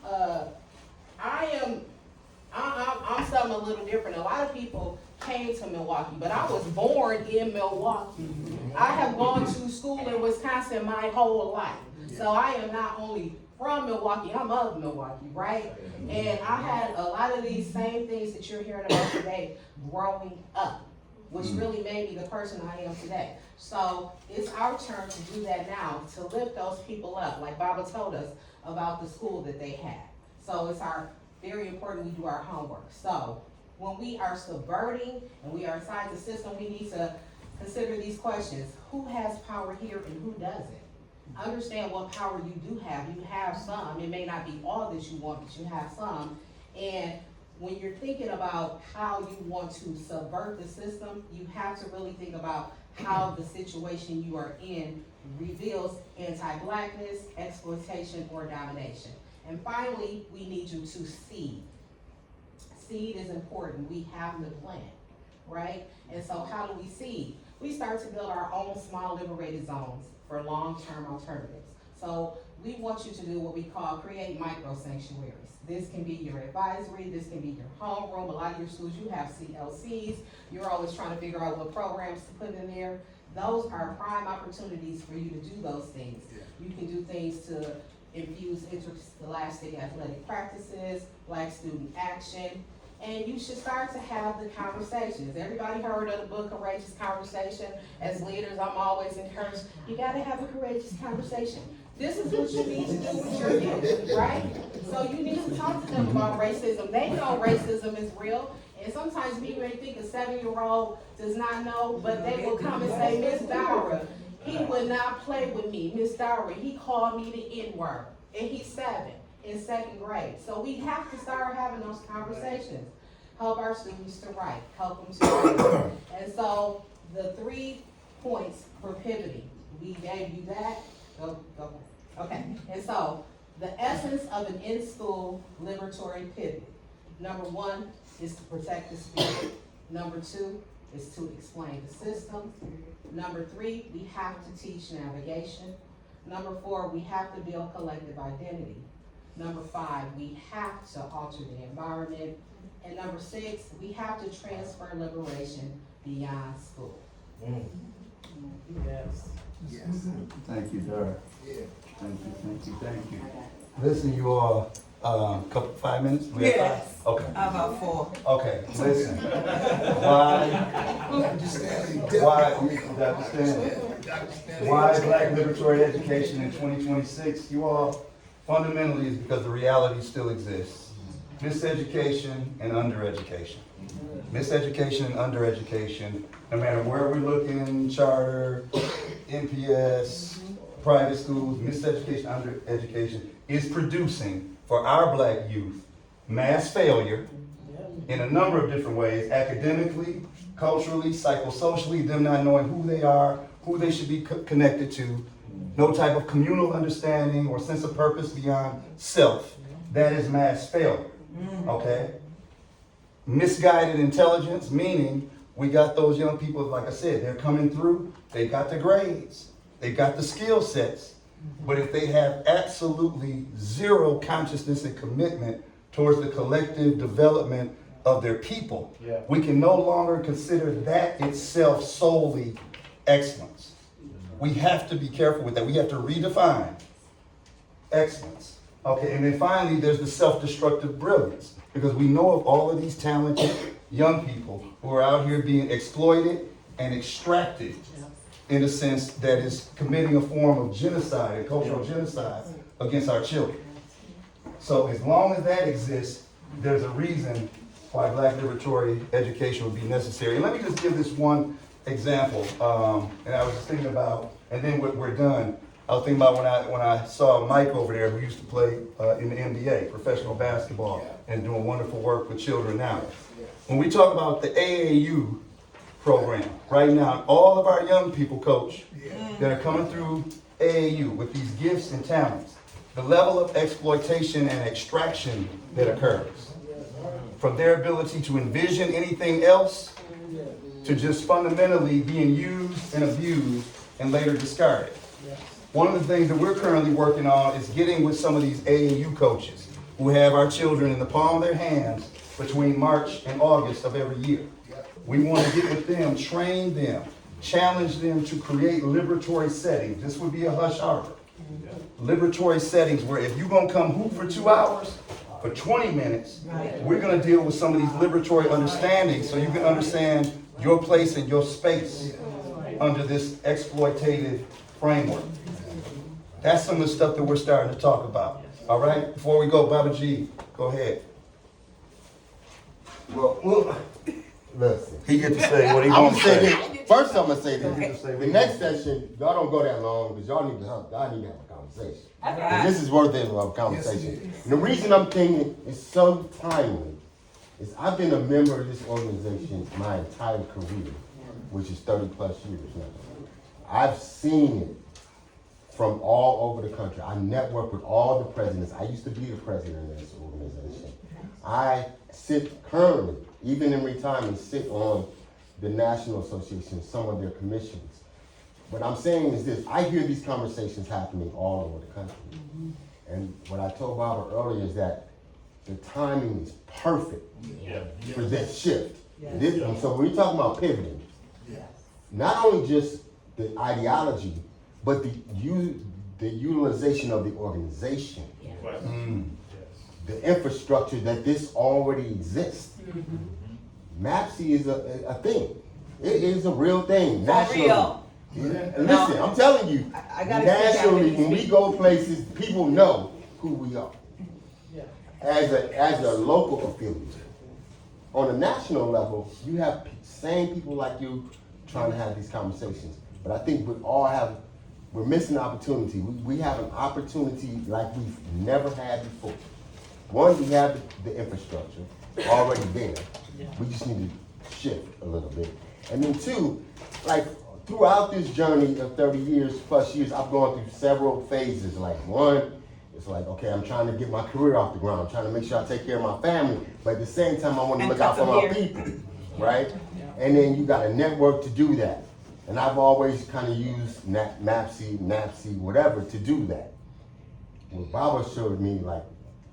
something a little different. A lot of people came to Milwaukee, but I was born in Milwaukee. I have gone to school in Wisconsin my whole life. So I am not only from Milwaukee, I'm of Milwaukee, right? And I had a lot of these same things that you're hearing about today growing up, which really made me the person I am today. So it's our turn to do that now, to lift those people up, like Baba told us about the school that they had. So it's very important we do our homework. So when we are subverting and we are inside the system, we need to consider these questions. Who has power here and who doesn't? Understand what power you do have. You have some. It may not be all that you want, but you have some. And when you're thinking about how you want to subvert the system, you have to really think about how the situation you are in reveals anti-Blackness, exploitation, or domination. And finally, we need you to seed. Seed is important. We have to plant, right? And so how do we seed? We start to build our own small liberated zones for long-term alternatives. So we want you to do what we call create micro sanctuaries. This can be your advisory, this can be your homeroom. A lot of your schools, you have CLCs. You're always trying to figure out what programs to put in there. Those are prime opportunities for you to do those things. You can do things to infuse interscholastic athletic practices, Black student action, and you should start to have the conversations. Everybody heard of the book Courageous Conversation? As leaders, I'm always encouraged, you gotta have a courageous conversation. This is what you need to do with your kids, right? So you need to talk to them about racism. They know racism is real, and sometimes people may think a 7-year-old does not know, but they will come and say, Miss Dara, he would not play with me. Miss Dara, he called me the N-word, and he's 7 in 2nd grade. So we have to start having those conversations. Help our students to write, help them to write. And so the 3 points for pivoting, we gave you that. Go. Okay, and so the essence of an in-school liberatory pivot. Number 1 is to protect the spirit. Number 2 is to explain the system. Number 3, we have to teach navigation. Number 4, we have to build collective identity. Number 5, we have to alter the environment. And number 6, we have to transfer liberation beyond school. Yes. Thank you, Dara. Thank you. Listen, you all, 5 minutes? We have 5? Yes. Okay. How about 4? Okay, listen. Why Black Liberatory Education in 2026? You all, fundamentally is because the reality still exists. Miseducation and undereducation. Miseducation and undereducation, no matter where we're looking, charter, NPS, private schools, miseducation, undereducation is producing for our Black youth mass failure in a number of different ways, academically, culturally, psychosocially, them not knowing who they are, who they should be connected to, no type of communal understanding or sense of purpose beyond self. That is mass failure, okay? Misguided intelligence, meaning We got those young people, like I said, they're coming through, they got the grades, they got the skill sets, but if they have absolutely zero consciousness and commitment towards the collective development of their people, we can no longer consider that itself solely excellence. We have to be careful with that. We have to redefine excellence. Okay, and then finally, there's the self-destructive brilliance, because we know of all of these talented young people who are out here being exploited and extracted in a sense that is committing a form of genocide and cultural genocide against our children. So as long as that exists, there's a reason why Black Liberatory Education would be necessary. And let me just give this one example. And I was just thinking about, and then we're done. I was thinking about when I saw Mike over there, who used to play in the NBA, professional basketball, and doing wonderful work with children now. When we talk about the AAU program, right now, all of our young people, Coach, that are coming through AAU with these gifts and talents, the level of exploitation and extraction that occurs, from their ability to envision anything else to just fundamentally being used and abused and later discarded. One of the things that we're currently working on is getting with some of these AAU coaches who have our children in the palm of their hands between March and August of every year. We want to get with them, train them, challenge them to create liberatory settings. This would be a hush harbor. Liberatory settings where if you're going to come hoop for 2 hours, for 20 minutes, we're going to deal with some of these liberatory understandings so you can understand your place and your space under this exploitative framework. That's some of the stuff that we're starting to talk about. All right? Before we go, Baba G, go ahead. Well, listen. He gets to say what he I'm wants gonna to say say. this. First, I'm gonna say this. Okay. Say what The he next wants. session, y'all don't go that long because y'all need to have a conversation. Okay. And this is worth it of a conversation. And the reason I'm thinking it's so timely is I've been a member of this organization my entire career, which is 30 plus years now. I've seen it from all over the country. I network with all the presidents. I used to be the president of this organization. I sit currently, even in retirement, sit on the National Association, some of their commissions. What I'm saying is this, I hear these conversations happening all over the country. And what I told Barbara earlier is that the timing is perfect for this shift. And so when we're talking about pivoting, not only just the ideology, but the utilization of the organization, the infrastructure that this already exists. MMABSE is a thing. It is a real thing. Nationally. real. And listen, I'm telling you, I gotta nationally, speak after when we go places, people know who we are. As a local affiliate. On a national level, you have same people like you trying to have these conversations. But I think we're missing opportunity. We have an opportunity like we've never had before. One, we have the infrastructure already there. We just need to shift a little bit. And then two, like throughout this journey of 30 years plus years, I've gone through several phases. Like one, it's like, okay, I'm trying to get my career off the ground. I'm trying to make sure I take care of my family. But at the same time, I want to look out for my people, right? And then you got a network to do that. And I've always kind of used MMABSE, whatever, to do that. When Baba showed me like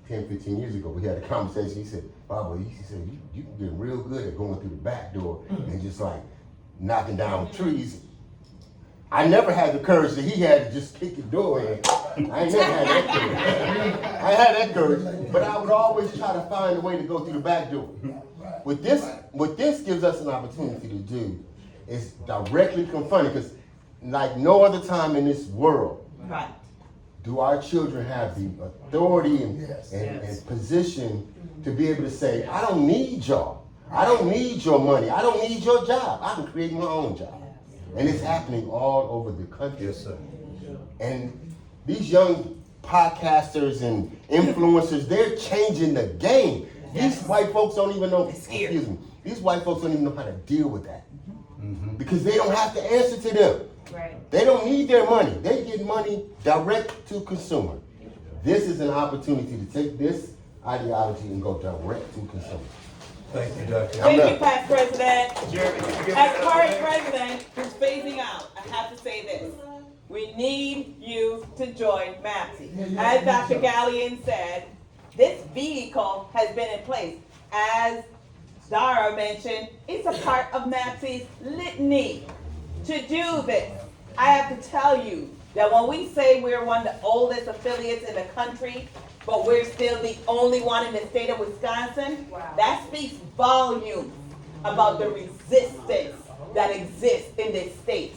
10, 15 years ago, we had a conversation. He said, Baba, he said, you can get real good at going through the back door and just like knocking down trees. I never had the courage that he had to just kick the door in. I ain't never had that courage. I had that courage, but I would always try to find a way to go through the back door. What this gives us an opportunity to do is directly confront it, because like no other time in this world, Right. do our children have the authority and position to be able to say, I don't need y'all. I don't need your money. I don't need your job. I can create my own job. And it's happening all over the country. Yes, sir. And these young podcasters and influencers, they're changing the game. These white folks don't even know, excuse me, these white folks don't even know how to deal with that. Because they don't have to answer to them. Right. They don't need their money. They get money direct to consumer. This is an opportunity to take this ideology and go direct to consumer. Thank you, Dr. Thank done. you, past president. Jeremy, did you get As that? current president who's phasing out, I have to say this. We need you to join MAPSE. As Dr. Gallion said, this vehicle has been in place. As Dara mentioned, it's a part of MAPSE's litany to do this. I have to tell you that when we say we're one of the oldest affiliates in the country, but we're still the only one in the state of Wisconsin, that speaks volumes about the resistance that exists in this state.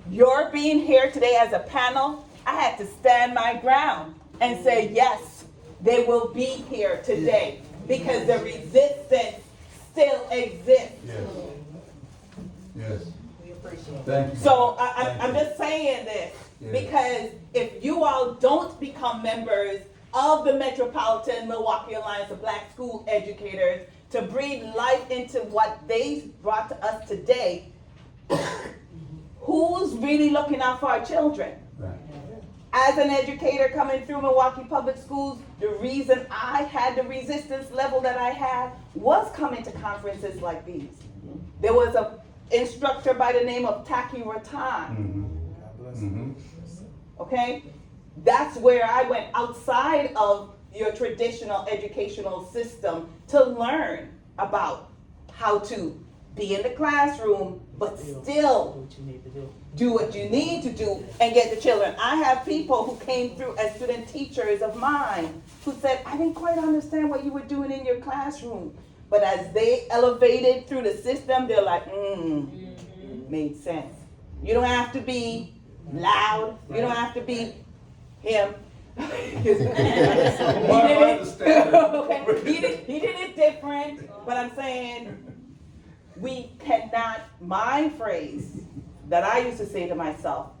Your being here today as a panel, I had to stand my ground and say, yes, they will be here today because the resistance still exists. Yes. Yes. Thank you. So I'm just saying this because if you all don't become members of the Metropolitan Milwaukee Alliance of Black School Educators to breathe life into what they brought to us today, who's really looking out for our children? Right. As an educator coming through Milwaukee Public Schools, the reason I had the resistance level that I had was coming to conferences like these. There was an instructor by the name of Taki Ratan. Okay? That's where I went outside of your traditional educational system to learn about how to be in the classroom, but still do what you need to do and get the children. I have people who came through as student teachers of mine who said, I didn't quite understand what you were doing in your classroom. But as they elevated through the system, they're like, made sense. You don't have to be loud. You don't have to be him. he did it different, but I'm saying we cannot, my phrase that I used to say to myself,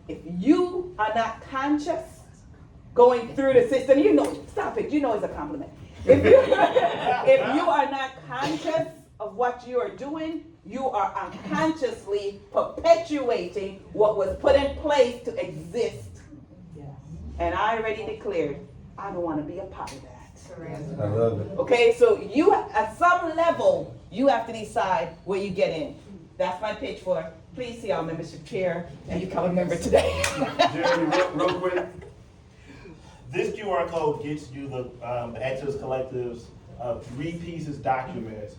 if you are not conscious going through the system, you know, stop it, you know it's a compliment. If you are not conscious of what you are doing, you are unconsciously perpetuating what was put in place to exist. And I already declared, I don't want to be a part of that. I love it. Okay, so you, at some level, you have to decide where you get in. That's my pitch for, please see our membership chair and become a member today. Jeremy, real quick. This QR code gets you the Exodus Collective's 3 pieces documents,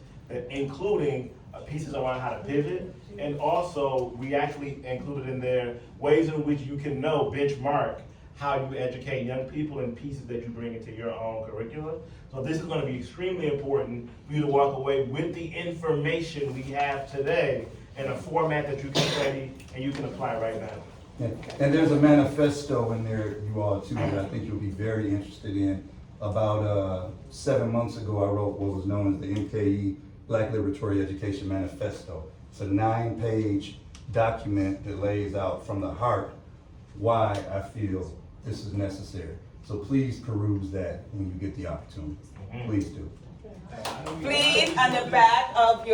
including pieces around how to pivot, and also we actually included in there ways in which you can benchmark how you educate young people and pieces that you bring into your own curriculum. So this is going to be extremely important for you to walk away with the information we have today in a format that you can study and you can apply right now. Yeah. And there's a manifesto in there, you all too, that I think you'll be very interested in. About 7 months ago, I wrote what was known as the MKE Black Liberatory Education Manifesto. It's a 9-page document that lays out from the heart why I feel this is necessary. So please peruse that when you get the opportunity. Please do. Please, on the back of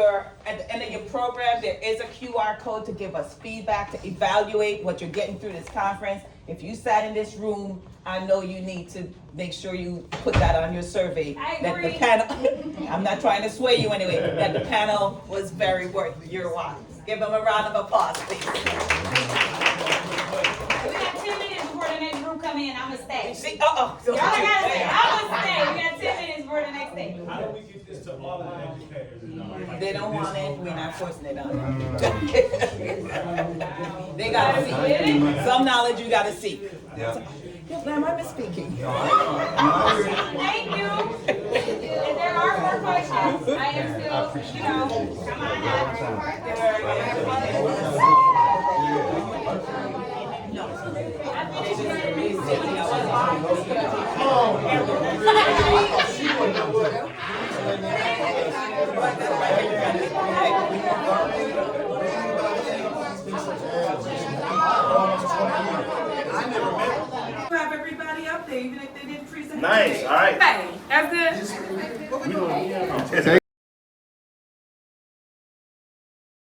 at the end of your program, there is a QR code to give us feedback, to evaluate what you're getting through this conference. If you sat in this room, I know you need to make sure you put that on your survey. I agree. That the panel, I'm not trying to sway you anyway, that the panel was very worth your while. Give them a round of applause, please. We got 10 minutes before the next group come in. I'ma stay. See, Y'all gotta say, I'ma stay. We got 10 minutes before the next day. How do we get this to all the educators? They don't want it, we're not forcing it on them. They gotta seek. Some knowledge you gotta seek. Yeah. Yes, ma'am, I'm misspeaking. Thank you. If there are more questions, I am still, come on Have everybody up there, even if they didn't present. Nice, all right. Hey, that's good. We doing